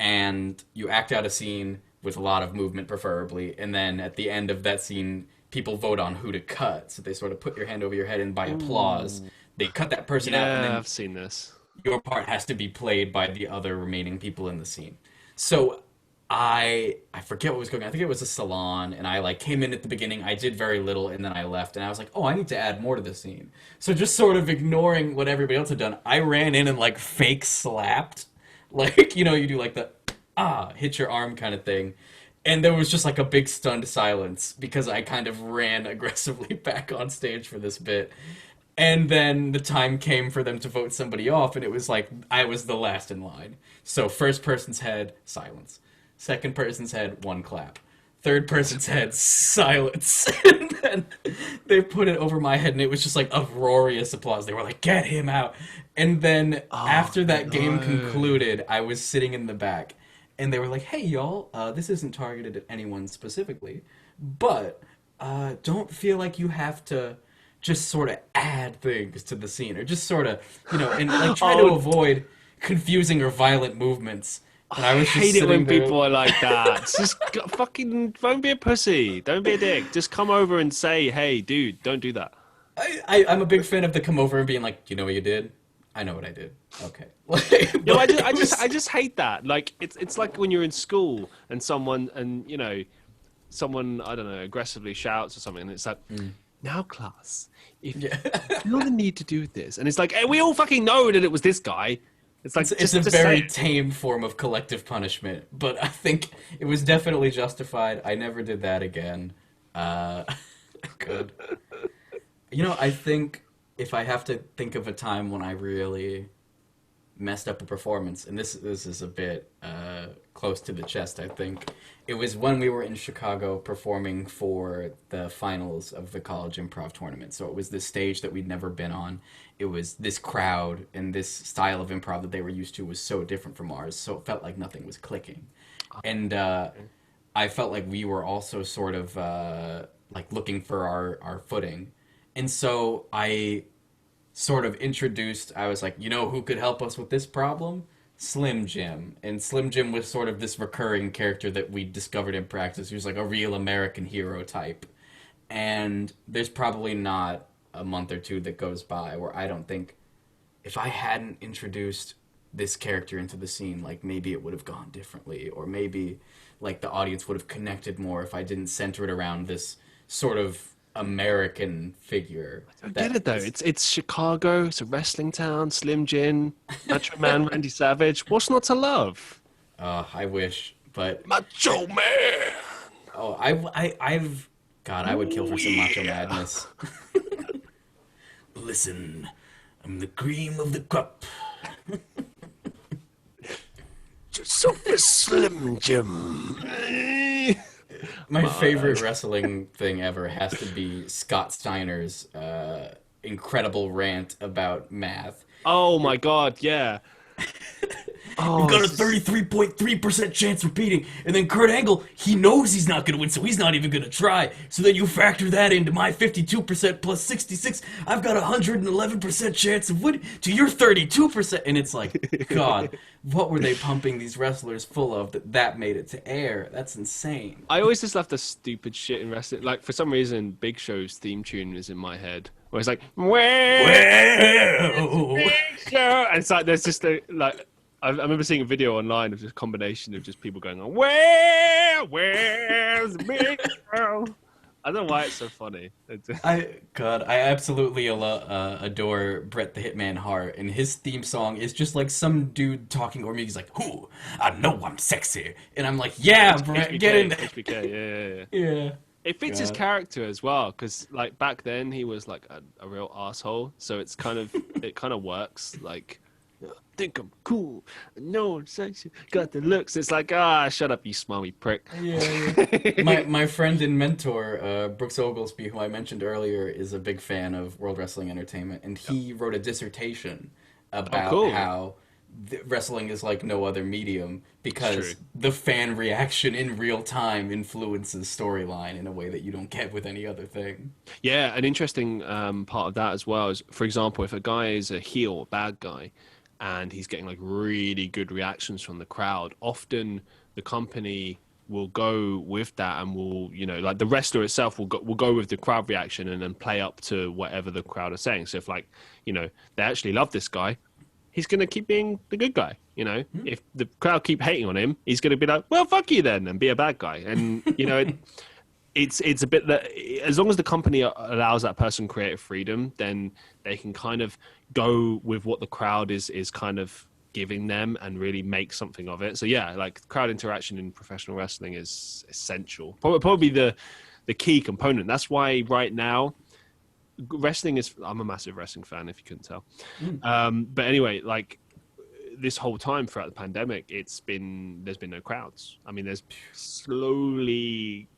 and you act out a scene with a lot of movement preferably, and then at the end of that scene people vote on who to cut. So they sort of put your hand over your head, and by applause, they cut that person out, and Yeah, then I've seen this. your part has to be played by the other remaining people in the scene. So I forget what was going on. I think it was a salon, and I like came in at the beginning. I did very little, and then I left, and I was like, oh, I need to add more to the scene. So just sort of ignoring what everybody else had done, I ran in and like fake slapped, like you know, you do like the hit your arm kind of thing. And there was just like a big stunned silence because I kind of ran aggressively back on stage for this bit. And then the time came for them to vote somebody off, and it was like I was the last in line. So first person's head, silence. Second person's head, one clap. Third person's head, silence. And then they put it over my head, and it was just like uproarious applause. They were like, "Get him out!" And then after that game concluded, I was sitting in the back, and they were like, "Hey, y'all, this isn't targeted at anyone specifically, but don't feel like you have to." Just sort of add things to the scene, or just sort of, you know, and like try to avoid confusing or violent movements. And I was just hate it when there. people are like that. Just fucking don't be a pussy. Don't be a dick. Just come over and say, hey, dude, don't do that. I'm a big fan of the come over and being like, you know what you did? I know what I did. Okay. No, I just hate that. Like it's like when you're in school and someone I don't know, aggressively shouts or something, and it's like. Now, class, if you feel the need to do this, and it's like, hey, we all fucking know that it was this guy. It's like it's a very tame form of collective punishment, but I think it was definitely justified. I never did that again. Good. You know, I think if I have to think of a time when I really messed up a performance, and this is a bit close to the chest, I think. It was when we were in Chicago performing for the finals of the college improv tournament. So it was this stage that we'd never been on. It was this crowd, and this style of improv that they were used to was so different from ours, so it felt like nothing was clicking. And I felt like we were also sort of like looking for our footing. And so I sort of introduced, I was like, you know who could help us with this problem? Slim Jim. And Slim Jim was sort of this recurring character that we discovered in practice. He was like a real American hero type. And there's probably not a month or two that goes by where I don't think, if I hadn't introduced this character into the scene, like maybe it would have gone differently, or maybe like the audience would have connected more if I didn't center it around this sort of American figure. I get it though. It's Chicago. It's a wrestling town. Slim Jim, Macho Man, Randy Savage. What's not to love? I wish, but Macho Man. Oh, I've God, I would kill for some Macho Madness. Listen, I'm the cream of the crop. Just so for Slim Jim. My favorite wrestling thing ever has to be Scott Steiner's incredible rant about math. Oh my god, yeah. You've got a 33.3% chance repeating, and then Kurt Angle, he knows he's not going to win, so he's not even going to try. So then you factor that into my 52% plus 66. I've got a 111% chance of winning to your 32%. And it's like, God, what were they pumping these wrestlers full of that made it to air? That's insane. I always just love the stupid shit in wrestling. Like, for some reason, Big Show's theme tune is in my head. Where it's like, well, Big Show. And it's like, there's just I remember seeing a video online of just a combination of just people going, where's the Big Show? I don't know why it's so funny. I absolutely adore Bret the Hitman Hart, and his theme song is just like some dude talking over me. He's like, "Who? I know I'm sexy," and I'm like, "Yeah, Bret, get in there." HBK, yeah. Yeah. It fits his character as well, because like back then he was like a real asshole, so it kind of works. Like, I think I'm cool, no I'm sexy, got the looks. It's like, shut up, you smarmy prick. Yeah. my friend and mentor, Brooks Oglesby, who I mentioned earlier, is a big fan of World Wrestling Entertainment, and he wrote a dissertation about how wrestling is like no other medium, because the fan reaction in real time influences storyline in a way that you don't get with any other thing. Yeah, an interesting part of that as well is, for example, if a guy is a heel, a bad guy, and he's getting like really good reactions from the crowd, often the company will go with that, and will, you know, like the wrestler itself will go with the crowd reaction and then play up to whatever the crowd are saying. So if, like, you know, they actually love this guy, he's going to keep being the good guy. You know, if the crowd keep hating on him, he's going to be like, well, fuck you then, and be a bad guy. And, you know, it's a bit that, as long as the company allows that person creative freedom, then they can kind of go with what the crowd is kind of giving them and really make something of it. So yeah, like crowd interaction in professional wrestling is essential. Probably the key component. That's why right now wrestling is, I'm a massive wrestling fan, if you couldn't tell. But anyway, like this whole time throughout the pandemic, there's been no crowds. I mean, there's slowly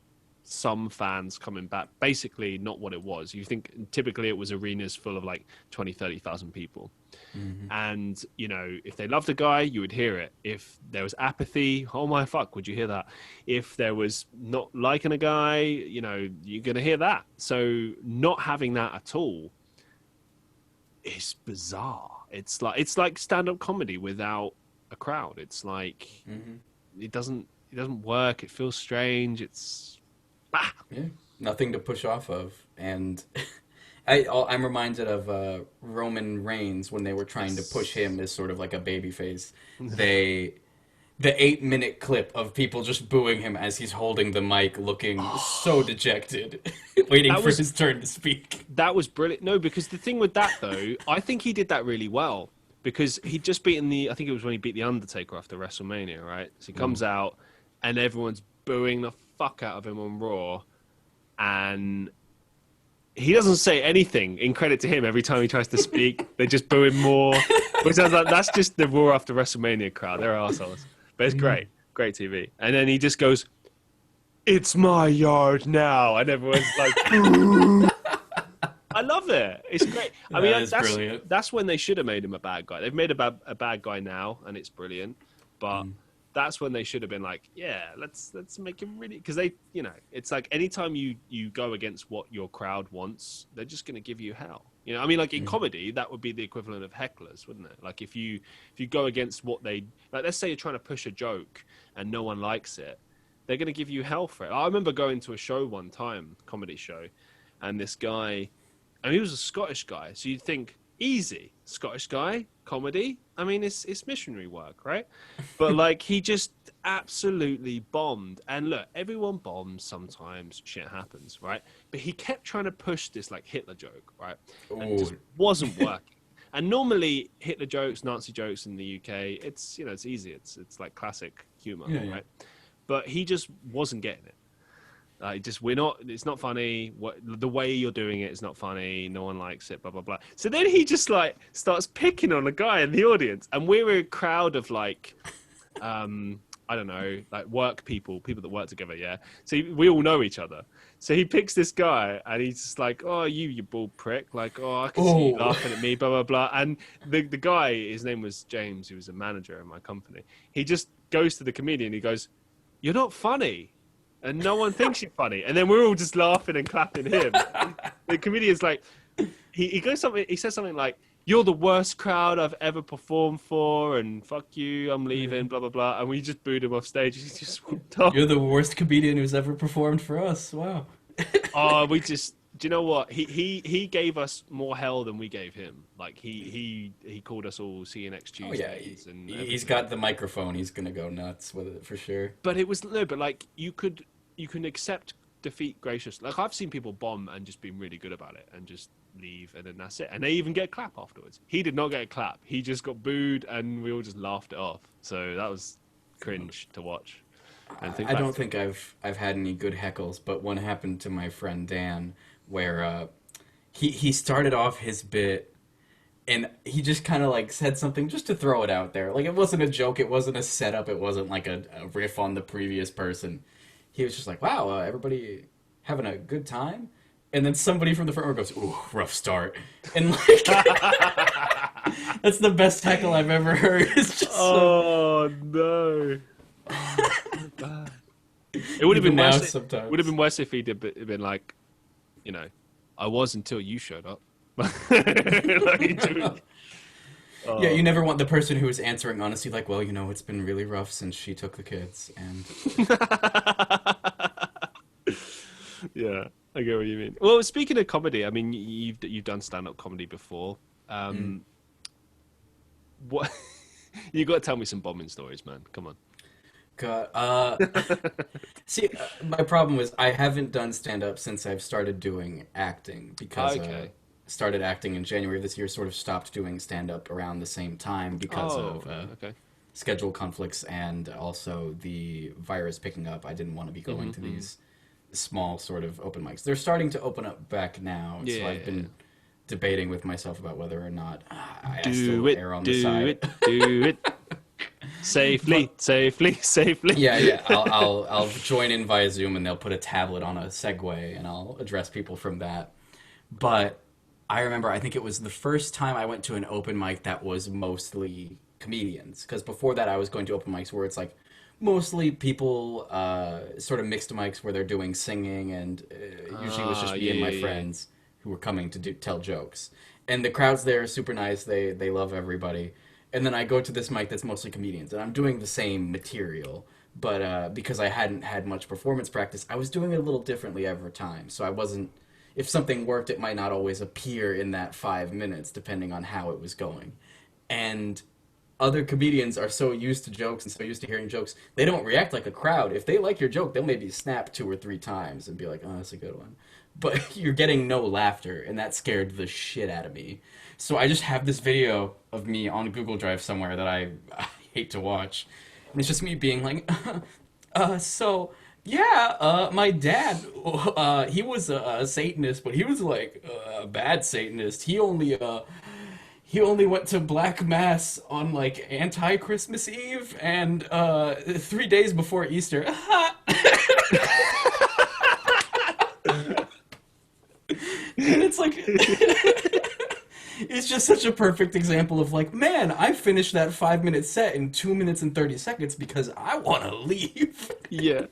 some fans coming back, basically not what it was. You think typically it was arenas full of like 20,000-30,000 people. And, you know, if they loved a guy, you would hear it. If there was apathy, oh my fuck, would you hear that? If there was not liking a guy, you know, you're going to hear that. So not having that at all is bizarre. It's like stand-up comedy without a crowd. It's like, it doesn't work. It feels strange. It's nothing to push off of. And I'm reminded of Roman Reigns when they were trying to push him as sort of like a baby face. The 8-minute clip of people just booing him as he's holding the mic, looking so dejected, waiting for his turn to speak. That was brilliant. No, because the thing with that, though, I think he did that really well, because he'd just beaten I think it was when he beat The Undertaker after WrestleMania, right? So he comes out and everyone's booing the fuck out of him on Raw, and he doesn't say anything. In credit to him, every time he tries to speak, they just boo him more. Which I was like, that's just the Raw after WrestleMania crowd. They're assholes. But it's great. Great TV. And then he just goes, "It's my yard now." And everyone's like, boo. I love it. It's great. I mean, that's when they should have made him a bad guy. They've made a bad guy now, and it's brilliant. But that's when they should have been like, yeah, let's make him really, because they, you know, it's like anytime you go against what your crowd wants, they're just going to give you hell. You know, I mean, like in comedy, that would be the equivalent of hecklers, wouldn't it? Like if you go against what they, like, let's say you're trying to push a joke and no one likes it, they're going to give you hell for it. I remember going to a show one time, comedy show, and this guy, and he was a Scottish guy, so you'd think, easy, Scottish guy, comedy. I mean, it's missionary work, right? But like, he just absolutely bombed. And look, everyone bombs sometimes. Shit happens, right? But he kept trying to push this like Hitler joke, right? And it just wasn't working. And normally Hitler jokes, Nazi jokes in the UK, it's, you know, it's easy. It's like classic humor, right? But he just wasn't getting it. It's not funny. The way you're doing it is not funny. No one likes it, blah, blah, blah. So then he just like starts picking on a guy in the audience. And we're a crowd of like, I don't know, like work people that work together. Yeah. So we all know each other. So he picks this guy and he's just like, "Oh, you bald prick. Like, oh, I can see you laughing at me, blah, blah, blah." And the guy, his name was James, who was a manager in my company. He just goes to the comedian. He goes, "You're not funny. And no one thinks you're funny." And then we're all just laughing and clapping him. The comedian's like, he says something like, "You're the worst crowd I've ever performed for, and fuck you, I'm leaving, blah, blah, blah." And we just booed him off stage. He just walked off. You're the worst comedian who's ever performed for us. Wow. Do you know what? He gave us more hell than we gave him. Like he called us all "See you next Tuesday." And he's got the microphone. He's gonna go nuts with it for sure. But like you can accept defeat graciously. Like I've seen people bomb and just been really good about it and just leave, and then that's it. And they even get a clap afterwards. He did not get a clap. He just got booed, and we all just laughed it off. So that was cringe to watch. I don't think I've had any good heckles, but one happened to my friend Dan, where he started off his bit, and he just kind of like said something just to throw it out there. Like it wasn't a joke, it wasn't a setup, it wasn't like a riff on the previous person. He was just like, "Wow, everybody having a good time?" And then somebody from the front row goes, "Ooh, rough start." And like, that's the best heckle I've ever heard. It's just no. It would have been worse. Sometimes. Would have been worse if he'd been like, you know, "I was until you showed up." Yeah, you Oh. never want the person who is answering honestly, like, well, it's been really rough since she took the kids, and Yeah, I get what you mean. Well, speaking of comedy, I mean, you've done stand-up comedy before. mm, Um, what you got to tell me some bombing stories, man. Come on. God, see, my problem was I haven't done stand up since I've started doing acting because Okay. started acting in January of this year, sort of stopped doing stand up around the same time because Oh, of okay. schedule conflicts and also the virus picking up. I didn't want to be going to Hmm. these small sort of open mics. They're starting to open up back now, so I've Yeah. been debating with myself about whether or not I Do still it, err on the do side. it, do it. Safely, But safely, safely. yeah, yeah, I'll join in via Zoom and they'll put a tablet on a Segway and I'll address people from that. But I remember, I think it was the first time I went to an open mic that was mostly comedians. Because before that, I was going to open mics where it's like mostly people, sort of mixed mics where they're doing singing, and usually it was Ah, just me yeah, and my yeah, yeah. friends who were coming to tell jokes. And the crowds there are super nice. They love everybody. And then I go to this mic that's mostly comedians, and I'm doing the same material. But because I hadn't had much performance practice, I was doing it a little differently every time. So I wasn't, if something worked, it might not always appear in that 5 minutes, depending on how it was going. And other comedians are so used to jokes and so used to hearing jokes, they don't react like a crowd. If they like your joke, they'll maybe snap 2 or 3 times and be like, "Oh, that's a good one." But you're getting no laughter, and that scared the shit out of me. So I just have this video of me on Google Drive somewhere that I hate to watch, and it's just me being like, so yeah, my dad, he was a Satanist, but he was like a bad Satanist. He only went to Black Mass on like anti-Christmas Eve and 3 days before Easter. And it's like it's just such a perfect example of like, man, I finished that 5 minute set in 2 minutes and 30 seconds because I want to leave. Yeah.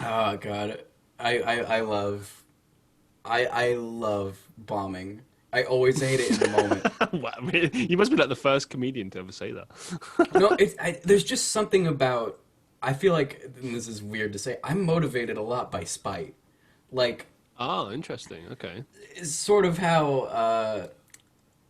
Oh god, I love I love bombing. I always hate it in the moment. Wow, really? You must be like the first comedian to ever say that. No, there's just something about. I feel like, and this is weird to say, I'm motivated a lot by spite. Like, Oh, interesting. Okay. it's sort of how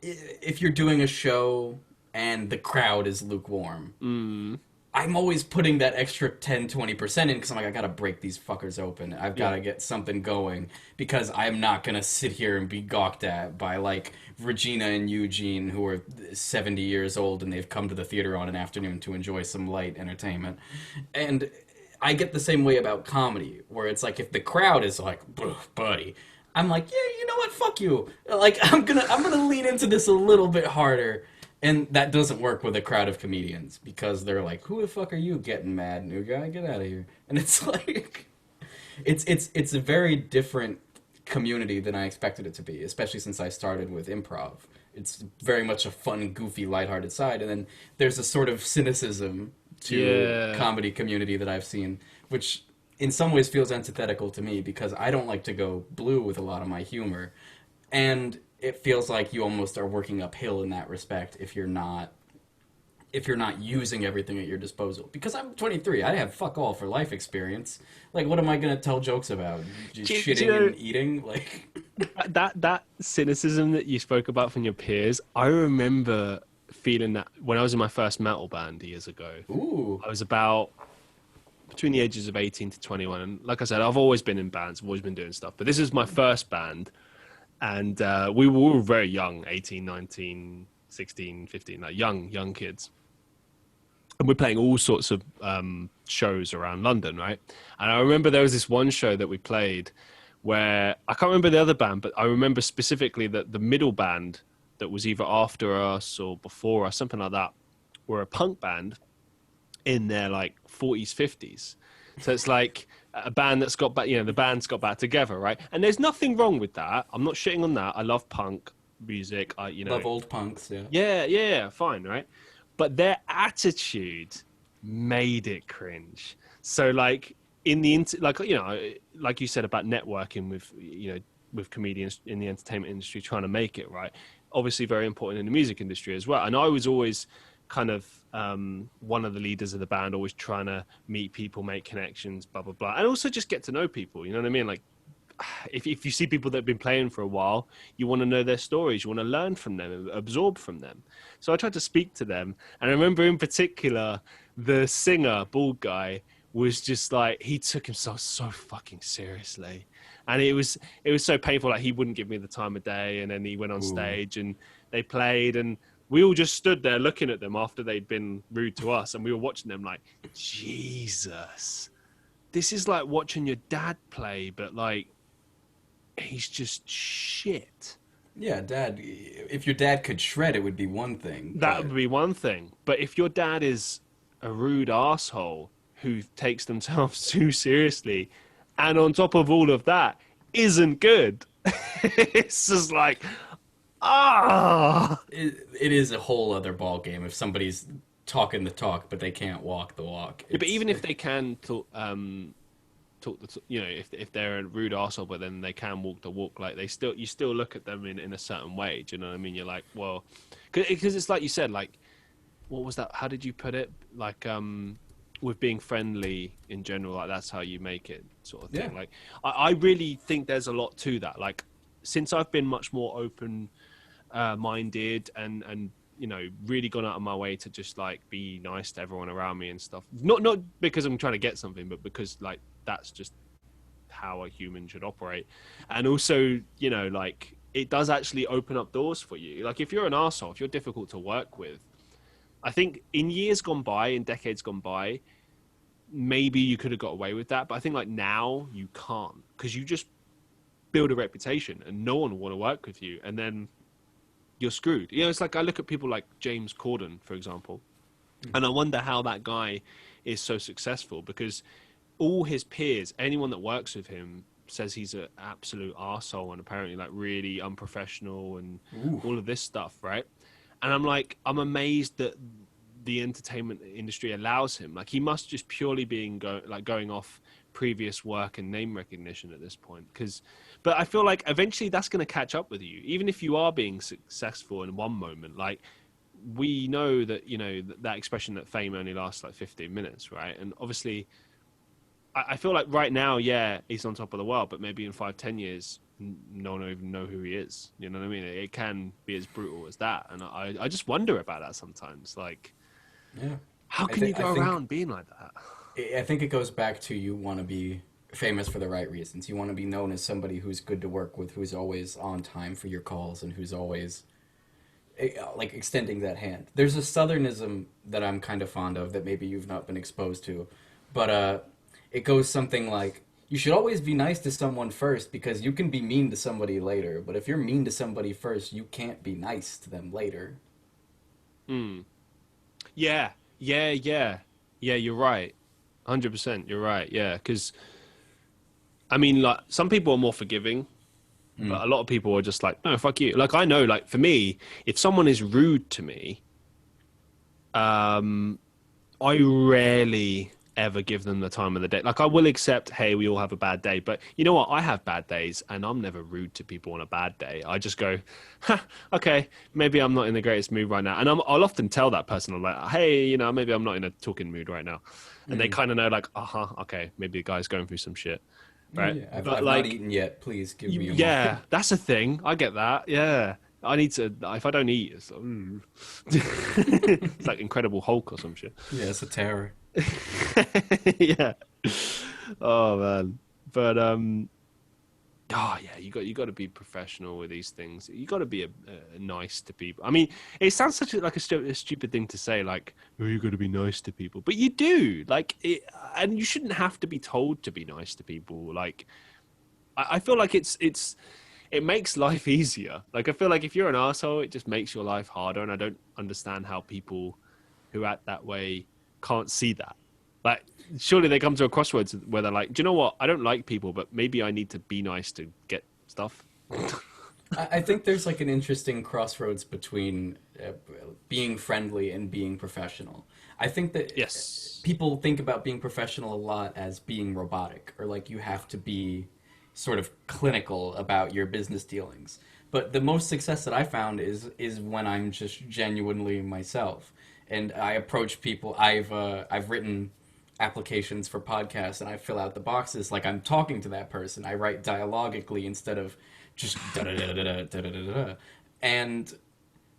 if you're doing a show and the crowd is lukewarm, Mm, I'm always putting that extra 10-20% in because I'm like, I gotta break these fuckers open. I've yeah. gotta get something going because I'm not gonna sit here and be gawked at by like Regina and Eugene, who are 70 years old and they've come to the theater on an afternoon to enjoy some light entertainment. And I get the same way about comedy, where it's like if the crowd is like, buddy, I'm like, yeah, you know what, fuck you. Like I'm gonna lean into this a little bit harder, and that doesn't work with a crowd of comedians because they're like, who the fuck are you getting mad, new guy? Get out of here. And it's like, it's a very different community than I expected it to be, especially since I started with improv. It's very much a fun, goofy, lighthearted side, and then there's a sort of cynicism to Yeah. comedy community that I've seen, which in some ways feels antithetical to me because I don't like to go blue with a lot of my humor, and it feels like you almost are working uphill in that respect if you're not using everything at your disposal. Because I'm 23, I have fuck all for life experience. Like, what am I gonna tell jokes about? Just Do you shitting know and eating? Like, that cynicism that you spoke about from your peers? I remember feeling that when I was in my first metal band years ago. ooh, I was about between the ages of 18 to 21, and like I said, I've always been in bands, I've always been doing stuff. But this is my first band, and we were very young, 18, 19, 16, 15, like young kids. And we're playing all sorts of shows around London, right? And I remember there was this one show that we played where I can't remember the other band, but I remember specifically that the middle band that was either after us or before us, something like that, were a punk band in their like 40s, 50s. So it's like a band that's got back, the band's got back together, right? And there's nothing wrong with that. I'm not shitting on that. I love punk music. love old punks, yeah. Yeah, fine, right? But their attitude made it cringe. So like in the like you said about networking with with comedians in the entertainment industry trying to make it, right? Obviously very important in the music industry as well. And I was always kind of one of the leaders of the band, always trying to meet people, make connections, blah, blah, blah. And also just get to know people, you know what I mean? Like, if you see people that have been playing for a while, you want to know their stories, you want to learn from them, absorb from them. So I tried to speak to them. And I remember in particular, the singer, bald guy, was just like, he took himself so fucking seriously. And it was so painful. Like, he wouldn't give me the time of day. And then he went on stage and they played, and we all just stood there looking at them after they'd been rude to us. And we were watching them like, Jesus, this is like watching your dad play, but like, he's just shit. Yeah, Dad. If your dad could shred, it would be one thing. That would be one thing. But if your dad is a rude asshole who takes themselves too seriously, and on top of all of that, isn't good, it's just like, It is a whole other ball game if somebody's talking the talk, but they can't walk the walk. Yeah, but even if they can talk if they're a rude arsehole, but then they can walk the walk, like you still look at them in a certain way. Do you know what I mean? You're like, well, because it's like you said, like, what was that? How did you put it? Like, with being friendly in general, like that's how you make it, sort of thing. Yeah. Like, I really think there's a lot to that. Like, since I've been much more open minded and really gone out of my way to just like be nice to everyone around me and stuff. Not because I'm trying to get something, but because like that's just how a human should operate. And also, like, it does actually open up doors for you. Like, if you're an arsehole, if you're difficult to work with, I think in years gone by, in decades gone by, maybe you could have got away with that. But I think like now you can't, because you just build a reputation and no one will want to work with you. And then you're screwed. It's like I look at people like James Corden, for example, and I wonder how that guy is so successful, because all his peers, anyone that works with him, says he's an absolute arsehole and apparently like really unprofessional and all of this stuff, right? And I'm like, I'm amazed that the entertainment industry allows him. Like, he must just purely be going off previous work and name recognition at this point. But I feel like eventually that's going to catch up with you, even if you are being successful in one moment. Like, we know that that expression that fame only lasts like 15 minutes, right? And obviously I feel like right now, yeah, he's on top of the world, but maybe in 5-10 years no one will even know who he is. You know what I mean? It can be as brutal as that. And I just wonder about that sometimes. Like, yeah, how can you go around being like that? I think it goes back to, you want to be famous for the right reasons. You want to be known as somebody who's good to work with, who's always on time for your calls, and who's always like extending that hand. There's a Southernism that I'm kind of fond of that maybe you've not been exposed to, but it goes something like, you should always be nice to someone first, because you can be mean to somebody later, but if you're mean to somebody first, you can't be nice to them later. Yeah, you're right. 100%, you're right. Yeah, because I mean, like, some people are more forgiving, but a lot of people are just like, no, fuck you. Like, I know, like, for me, if someone is rude to me, I rarely ever give them the time of the day. Like, I will accept, hey, we all have a bad day, but you know what? I have bad days, and I'm never rude to people on a bad day. I just go, okay, maybe I'm not in the greatest mood right now. And I'll often tell that person, I'm like, hey, maybe I'm not in a talking mood right now. And they kind of know, like, okay, maybe the guy's going through some shit. Right? Yeah, I've not eaten yet. Please give me a moment. That's a thing. I get that. Yeah. I need to, if I don't eat, it's like, it's like Incredible Hulk or some shit. Yeah, it's a terror. Yeah. Oh man. But you got to be professional with these things. You got to be nice to people. I mean, it sounds such like a stupid thing to say, like, oh, you got to be nice to people, but you do. Like, and you shouldn't have to be told to be nice to people. Like, I feel like it makes life easier. Like, I feel like if you're an arsehole, it just makes your life harder. And I don't understand how people who act that way can't see that. Like, surely they come to a crossroads where they're like, do you know what? I don't like people, but maybe I need to be nice to get stuff. I think there's like an interesting crossroads between being friendly and being professional. I think that people think about being professional a lot as being robotic, or like you have to be sort of clinical about your business dealings. But the most success that I found is when I'm just genuinely myself, and I approach people. I've written applications for podcasts, and I fill out the boxes like I'm talking to that person. I write dialogically instead of just da da da da da da da da da, and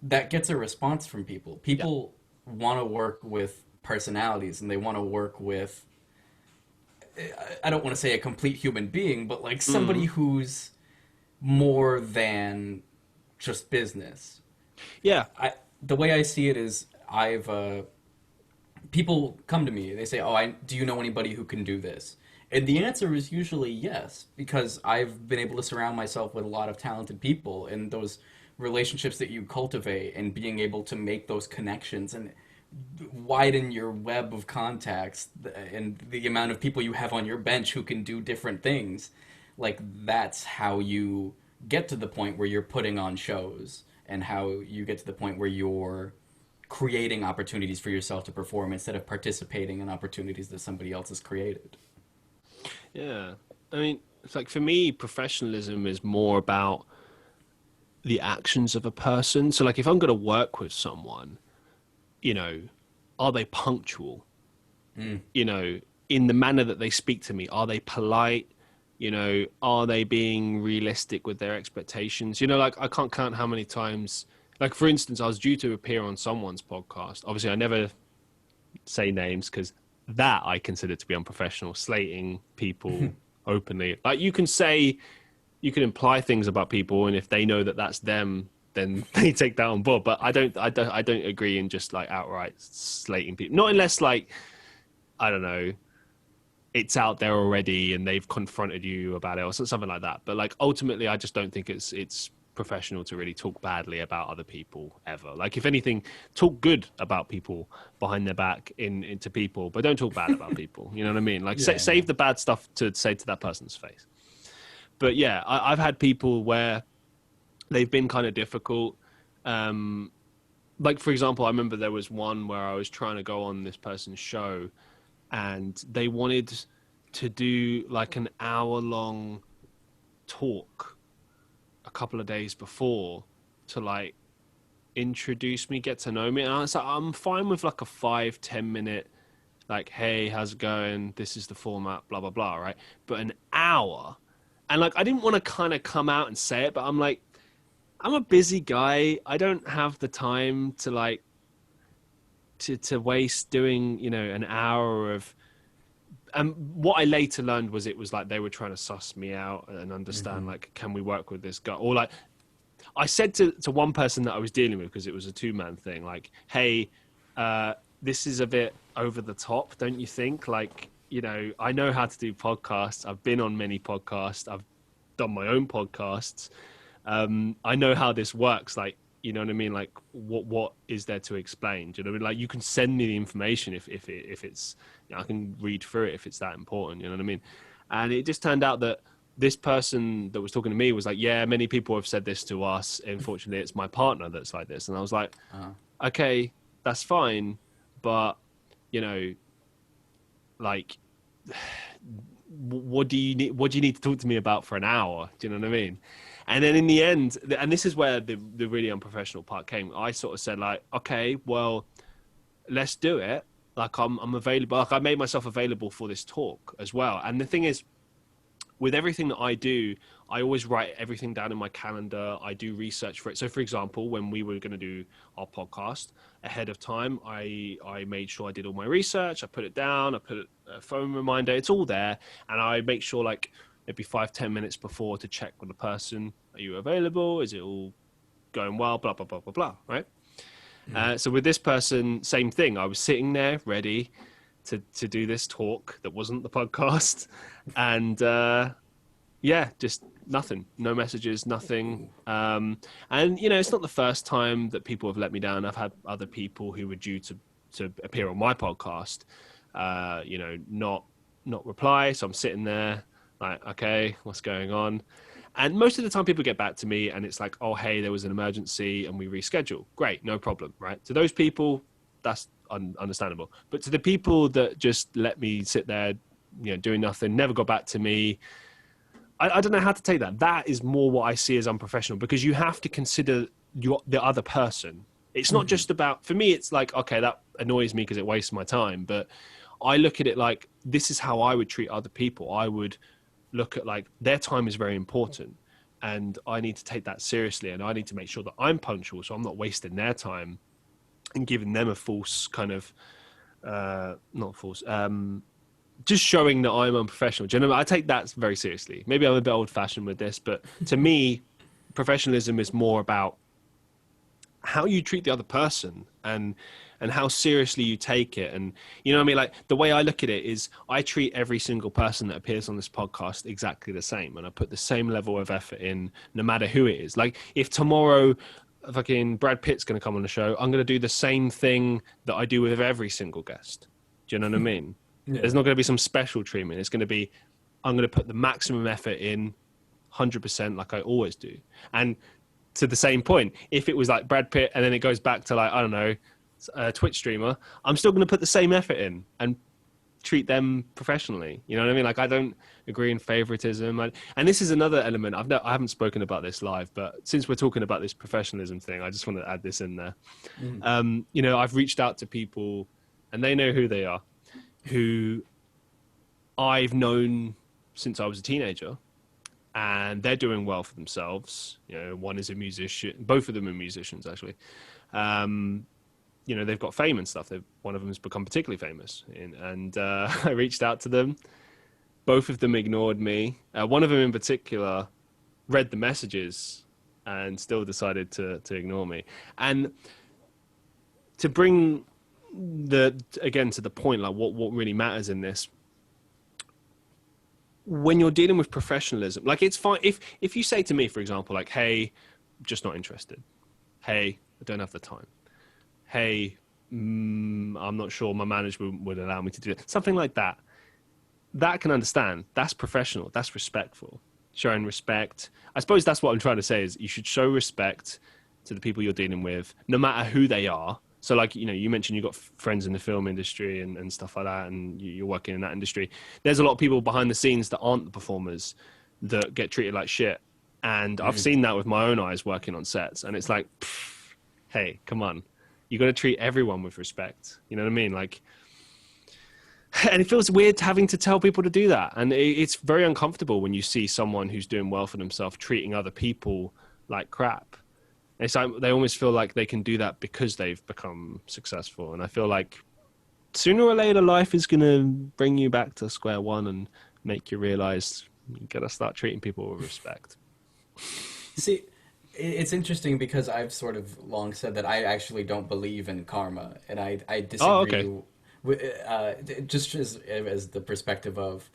that gets a response from people. Yeah. People want to work with personalities, and they want to work with, I don't want to say a complete human being, but like somebody who's more than just business. Yeah. The way I see it is people come to me, they say, "Oh, do you know anybody who can do this?" And the answer is usually yes, because I've been able to surround myself with a lot of talented people, and those relationships that you cultivate and being able to make those connections and widen your web of contacts and the amount of people you have on your bench who can do different things, like that's how you get to the point where you're putting on shows, and how you get to the point where you're creating opportunities for yourself to perform instead of participating in opportunities that somebody else has created. Yeah. I mean, it's like, for me, professionalism is more about the actions of a person. So like, if I'm going to work with someone, you know, are they punctual? You know, in the manner that they speak to me, are they polite? You know, are they being realistic with their expectations? You know, like, I can't count how many times, like, for instance, I was due to appear on someone's podcast. Obviously, I never say names because that I consider to be unprofessional, slating people openly. Like, you can imply things about people, and if they know that that's them, then they take that on board. But I don't agree in just like outright slating people. Not unless, like, I don't know, it's out there already and they've confronted you about it or something like that. But like, ultimately, I just don't think it's professional to really talk badly about other people ever. Like, if anything, talk good about people behind their back into people, but don't talk bad about people. You know what I mean? Like, save the bad stuff to say to that person's face. But yeah, I've had people where they've been kind of difficult. Like, for example, I remember there was one where I was trying to go on this person's show, and they wanted to do like an hour-long talk a couple of days before to like introduce me, get to know me. And I was like, I'm fine with like a 5-10 minute, like, hey, how's it going? This is the format, blah, blah, blah, right? But an hour. And like, I didn't want to kind of come out and say it, but I'm like, I'm a busy guy. I don't have the time to like, to waste doing, you know, an hour of, and what I later learned was it was like they were trying to suss me out and understand, like, can we work with this guy? Or like, I said to one person that I was dealing with, because it was a 2-man thing, like, hey, this is a bit over the top, don't you think? Like, you know, I know how to do podcasts. I've been on many podcasts. I've done my own podcasts. I know how this works. Like, you know what I mean? Like, what is there to explain? Do you know what I mean? Like, you can send me the information if it's, you know, I can read through it if it's that important. You know what I mean? And it just turned out that this person that was talking to me was like, yeah, many people have said this to us. Unfortunately, it's my partner that's like this. And I was like, okay, that's fine, but, you know, like, what do you need to talk to me about for an hour? Do you know what I mean? And then in the end, and this is where the really unprofessional part came, I sort of said, like, okay, well, let's do it. Like, I'm available. Like, I made myself available for this talk as well. And the thing is, with everything that I do, I always write everything down in my calendar. I do research for it. So, for example, when we were going to do our podcast ahead of time, I made sure I did all my research. I put it down. I put a phone reminder. It's all there. And I make sure, like, maybe 5-10 minutes before to check with the person. Are you available? Is it all going well? Blah, blah, blah, blah, blah, right? So with this person, same thing. I was sitting there ready to do this talk that wasn't the podcast. And yeah, just nothing. No messages, nothing. And, you know, it's not the first time that people have let me down. I've had other people who were due to appear on my podcast, you know, not reply. So I'm sitting there like, okay, what's going on? And most of the time people get back to me and it's like, oh, hey, there was an emergency and we reschedule. Great, no problem, right? To those people, that's understandable. But to the people that just let me sit there, you know, doing nothing, never got back to me, I don't know how to take that. That is more what I see as unprofessional, because you have to consider the other person. It's not just about, for me, it's like, okay, that annoys me because it wastes my time. But I look at it like, this is how I would treat other people. I would look at like, their time is very important, and I need to take that seriously. And I need to make sure that I'm punctual, so I'm not wasting their time and giving them a false kind of, not false, just showing that I'm unprofessional. Do you know, I take that very seriously. Maybe I'm a bit old fashioned with this, but to me, professionalism is more about how you treat the other person and how seriously you take it. And you know what I mean? Like, the way I look at it is, I treat every single person that appears on this podcast exactly the same. And I put the same level of effort in, no matter who it is. Like, if tomorrow fucking Brad Pitt's going to come on the show, I'm going to do the same thing that I do with every single guest. Do you know what I mean? Yeah. There's not going to be some special treatment. It's going to be, I'm going to put the maximum effort in 100% like I always do. And to the same point, if it was like Brad Pitt and then it goes back to like, I don't know, a Twitch streamer, I'm still going to put the same effort in and treat them professionally. You know what I mean? Like, I don't agree in favoritism. And this is another element. I haven't spoken about this live, but since we're talking about this professionalism thing, I just want to add this in there. You know, I've reached out to people and they know who they are, who I've known since I was a teenager, and they're doing well for themselves. You know, one is a musician. Both of them are musicians, actually. You know, they've got fame and stuff. One of them has become particularly famous. And I reached out to them. Both of them ignored me. One of them in particular read the messages and still decided to ignore me. And to bring again to the point, like what really matters in this, when you're dealing with professionalism, like, it's fine if you say to me, for example, like, hey, just not interested. Hey, I don't have the time. Hey, I'm not sure my management would allow me to do it. Something like that. That I can understand. That's professional. That's respectful. Showing respect. I suppose that's what I'm trying to say, is you should show respect to the people you're dealing with, no matter who they are. So, like, you know, you mentioned you've got friends in the film industry and stuff like that, and you're working in that industry. There's a lot of people behind the scenes that aren't the performers that get treated like shit. And I've seen that with my own eyes working on sets. And it's like, hey, come on. You got to treat everyone with respect. You know what I mean? Like, and it feels weird having to tell people to do that. And it's very uncomfortable when you see someone who's doing well for themselves treating other people like crap. It's like they almost feel like they can do that because they've become successful. And I feel like sooner or later, life is going to bring you back to square one and make you realize you got to start treating people with respect. See, it's interesting because I've sort of long said that I actually don't believe in karma, and I disagree. Oh, okay. With, just as the perspective of,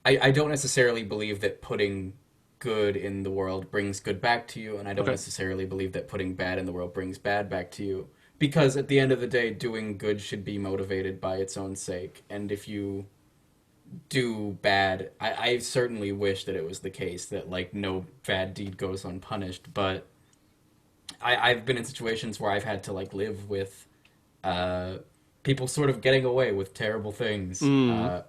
I don't necessarily believe that putting good in the world brings good back to you, and I don't necessarily believe that putting bad in the world brings bad back to you, because at the end of the day, doing good should be motivated by its own sake, and if you do bad, I certainly wish that it was the case that, like, no bad deed goes unpunished, but I've been in situations where I've had to, like, live with people sort of getting away with terrible things. I'm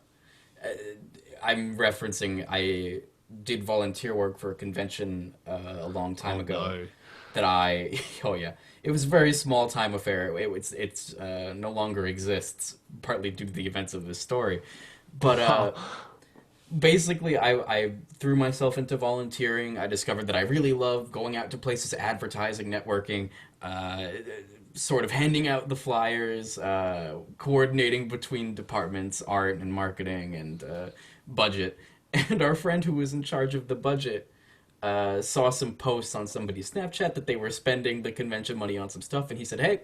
referencing, I did volunteer work for a convention a long time ago. No. Oh yeah, it was a very small time affair. It's no longer exists, partly due to the events of this story. But basically, I threw myself into volunteering. I discovered that I really love going out to places, advertising, networking, sort of handing out the flyers, coordinating between departments, art and marketing and budget. And our friend who was in charge of the budget saw some posts on somebody's Snapchat that they were spending the convention money on some stuff, and he said, hey,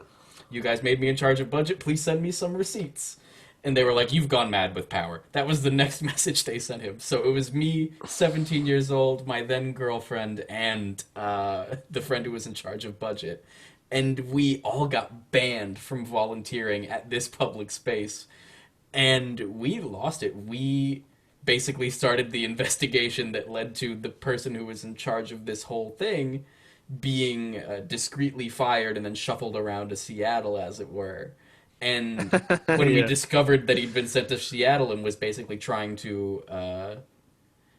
you guys made me in charge of budget, please send me some receipts. And they were like, you've gone mad with power. That was the next message they sent him. So it was me, 17 years old, my then girlfriend, and the friend who was in charge of budget. And we all got banned from volunteering at this public space. And we lost it. We basically started the investigation that led to the person who was in charge of this whole thing being discreetly fired and then shuffled around to Seattle, as it were. And when we discovered that he'd been sent to Seattle and was basically trying to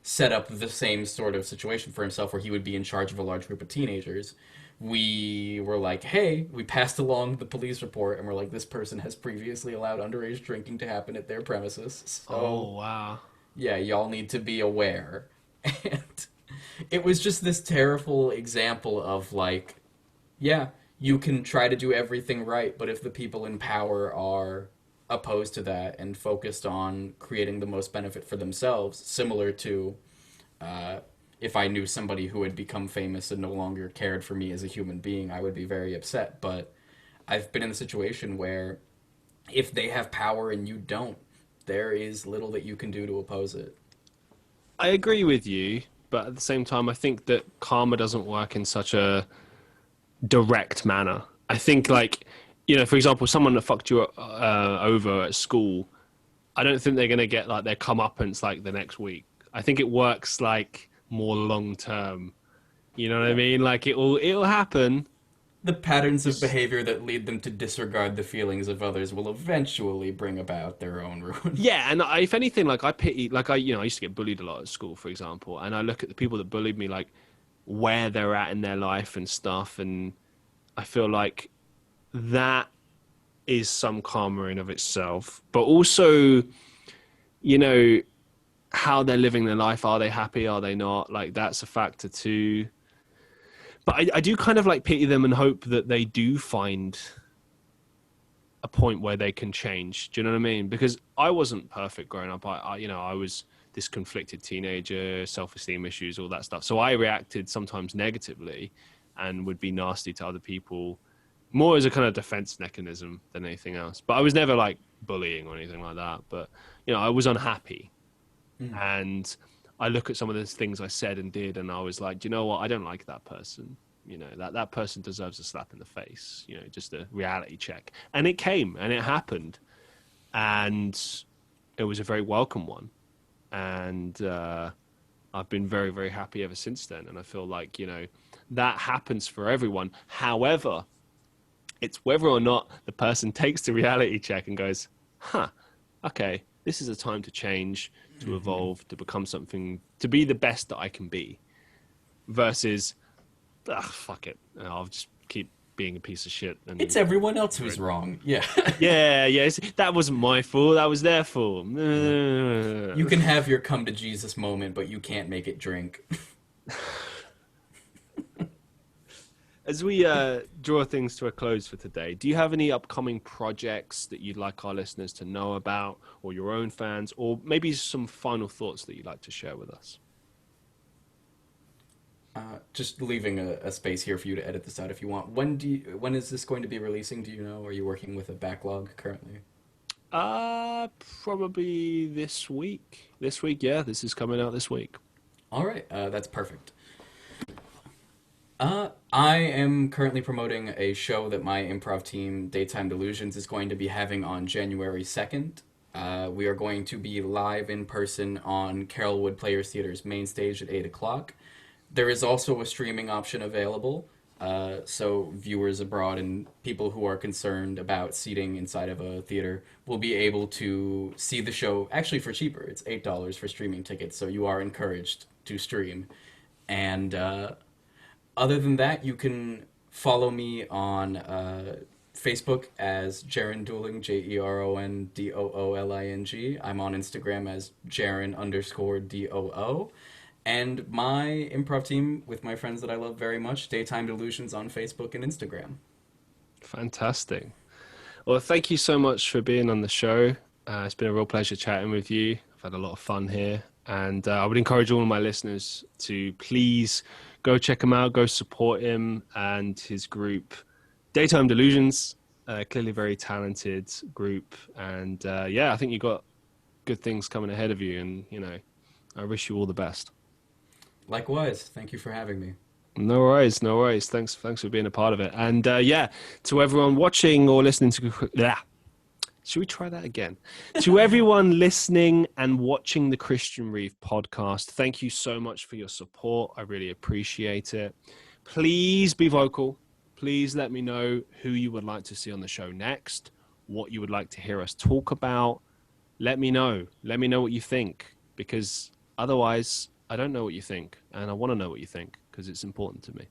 set up the same sort of situation for himself where he would be in charge of a large group of teenagers. We were like, hey, we passed along the police report and we're like, this person has previously allowed underage drinking to happen at their premises. So, Oh, wow. yeah, y'all need to be aware. And it was just this terrible example of like, yeah, you can try to do everything right, but if the people in power are opposed to that and focused on creating the most benefit for themselves, similar to uh, if I knew somebody who had become famous and no longer cared for me as a human being, I would be very upset. But I've been in a situation where if they have power and you don't, there is little that you can do to oppose it. I agree with you, but at the same time, I think that karma doesn't work in such a direct manner. I think, like, for example, someone that fucked you over at school, I don't think they're going to get like their comeuppance like the next week. I think it works like more long term. You know what I mean? Like it'll happen. The patterns of Just behavior that lead them to disregard the feelings of others will eventually bring about their own ruin. yeah, and if anything, like I pity, like I used to get bullied a lot at school, for example, and I look at the people that bullied me, like where they're at in their life and stuff, and I feel like that is some karma in of itself, but also, you know, how they're living their life. Are they happy? Are they not? Like that's a factor too. But I do kind of like pity them and hope that they do find a point where they can change. Do you know what I mean? Because I wasn't perfect growing up. I was this conflicted teenager, self-esteem issues, all that stuff. So I reacted sometimes negatively and would be nasty to other people more as a kind of defense mechanism than anything else. But I was never like bullying or anything like that. But, I was unhappy. Mm. And I look at some of the things I said and did, and I was like, do you know what? I don't like that person. That person deserves a slap in the face, just a reality check. And it came and it happened. And it was a very welcome one. And I've been very, very happy ever since then. And I feel like, that happens for everyone. However, it's whether or not the person takes the reality check and goes, okay, this is a time to change, to evolve, to become something, to be the best that I can be, versus, fuck it, I'll just keep being a piece of shit. And It's everyone else who's wrong. Yeah. yeah, that wasn't my fault. That was their fault. You can have your come to Jesus moment, but you can't make it drink. As we draw things to a close for today, do you have any upcoming projects that you'd like our listeners to know about, or your own fans, or maybe some final thoughts that you'd like to share with us? Just leaving a space here for you to edit this out if you want. When is this going to be releasing? Do you know? Are you working with a backlog currently? Probably this week. This week, yeah. This is coming out this week. All right, that's perfect. I am currently promoting a show that my improv team, Daytime Delusions, is going to be having on January 2nd. We are going to be live in person on Carrollwood Players Theater's main stage at 8 o'clock. There is also a streaming option available, so viewers abroad and people who are concerned about seating inside of a theater will be able to see the show actually for cheaper. It's $8 for streaming tickets, so you are encouraged to stream. And other than that, you can follow me on Facebook as Jeron Dooling, JeronDooling. I'm on Instagram as Jeron_DOO. And my improv team with my friends that I love very much, Daytime Delusions on Facebook and Instagram. Fantastic. Well, thank you so much for being on the show. It's been a real pleasure chatting with you. I've had a lot of fun here. And I would encourage all of my listeners to please go check him out, go support him and his group, Daytime Delusions. Clearly very talented group. And I think you've got good things coming ahead of you. And, I wish you all the best. Likewise. Thank you for having me. No worries. Thanks for being a part of it. And to everyone watching or listening to... Should we try that again? To everyone listening and watching the Christian Reeve podcast, thank you so much for your support. I really appreciate it. Please be vocal. Please let me know who you would like to see on the show next, what you would like to hear us talk about. Let me know. Let me know what you think, because otherwise I don't know what you think, and I want to know what you think because it's important to me.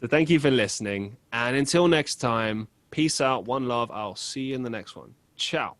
So thank you for listening, and until next time, peace out, one love. I'll see you in the next one. Ciao.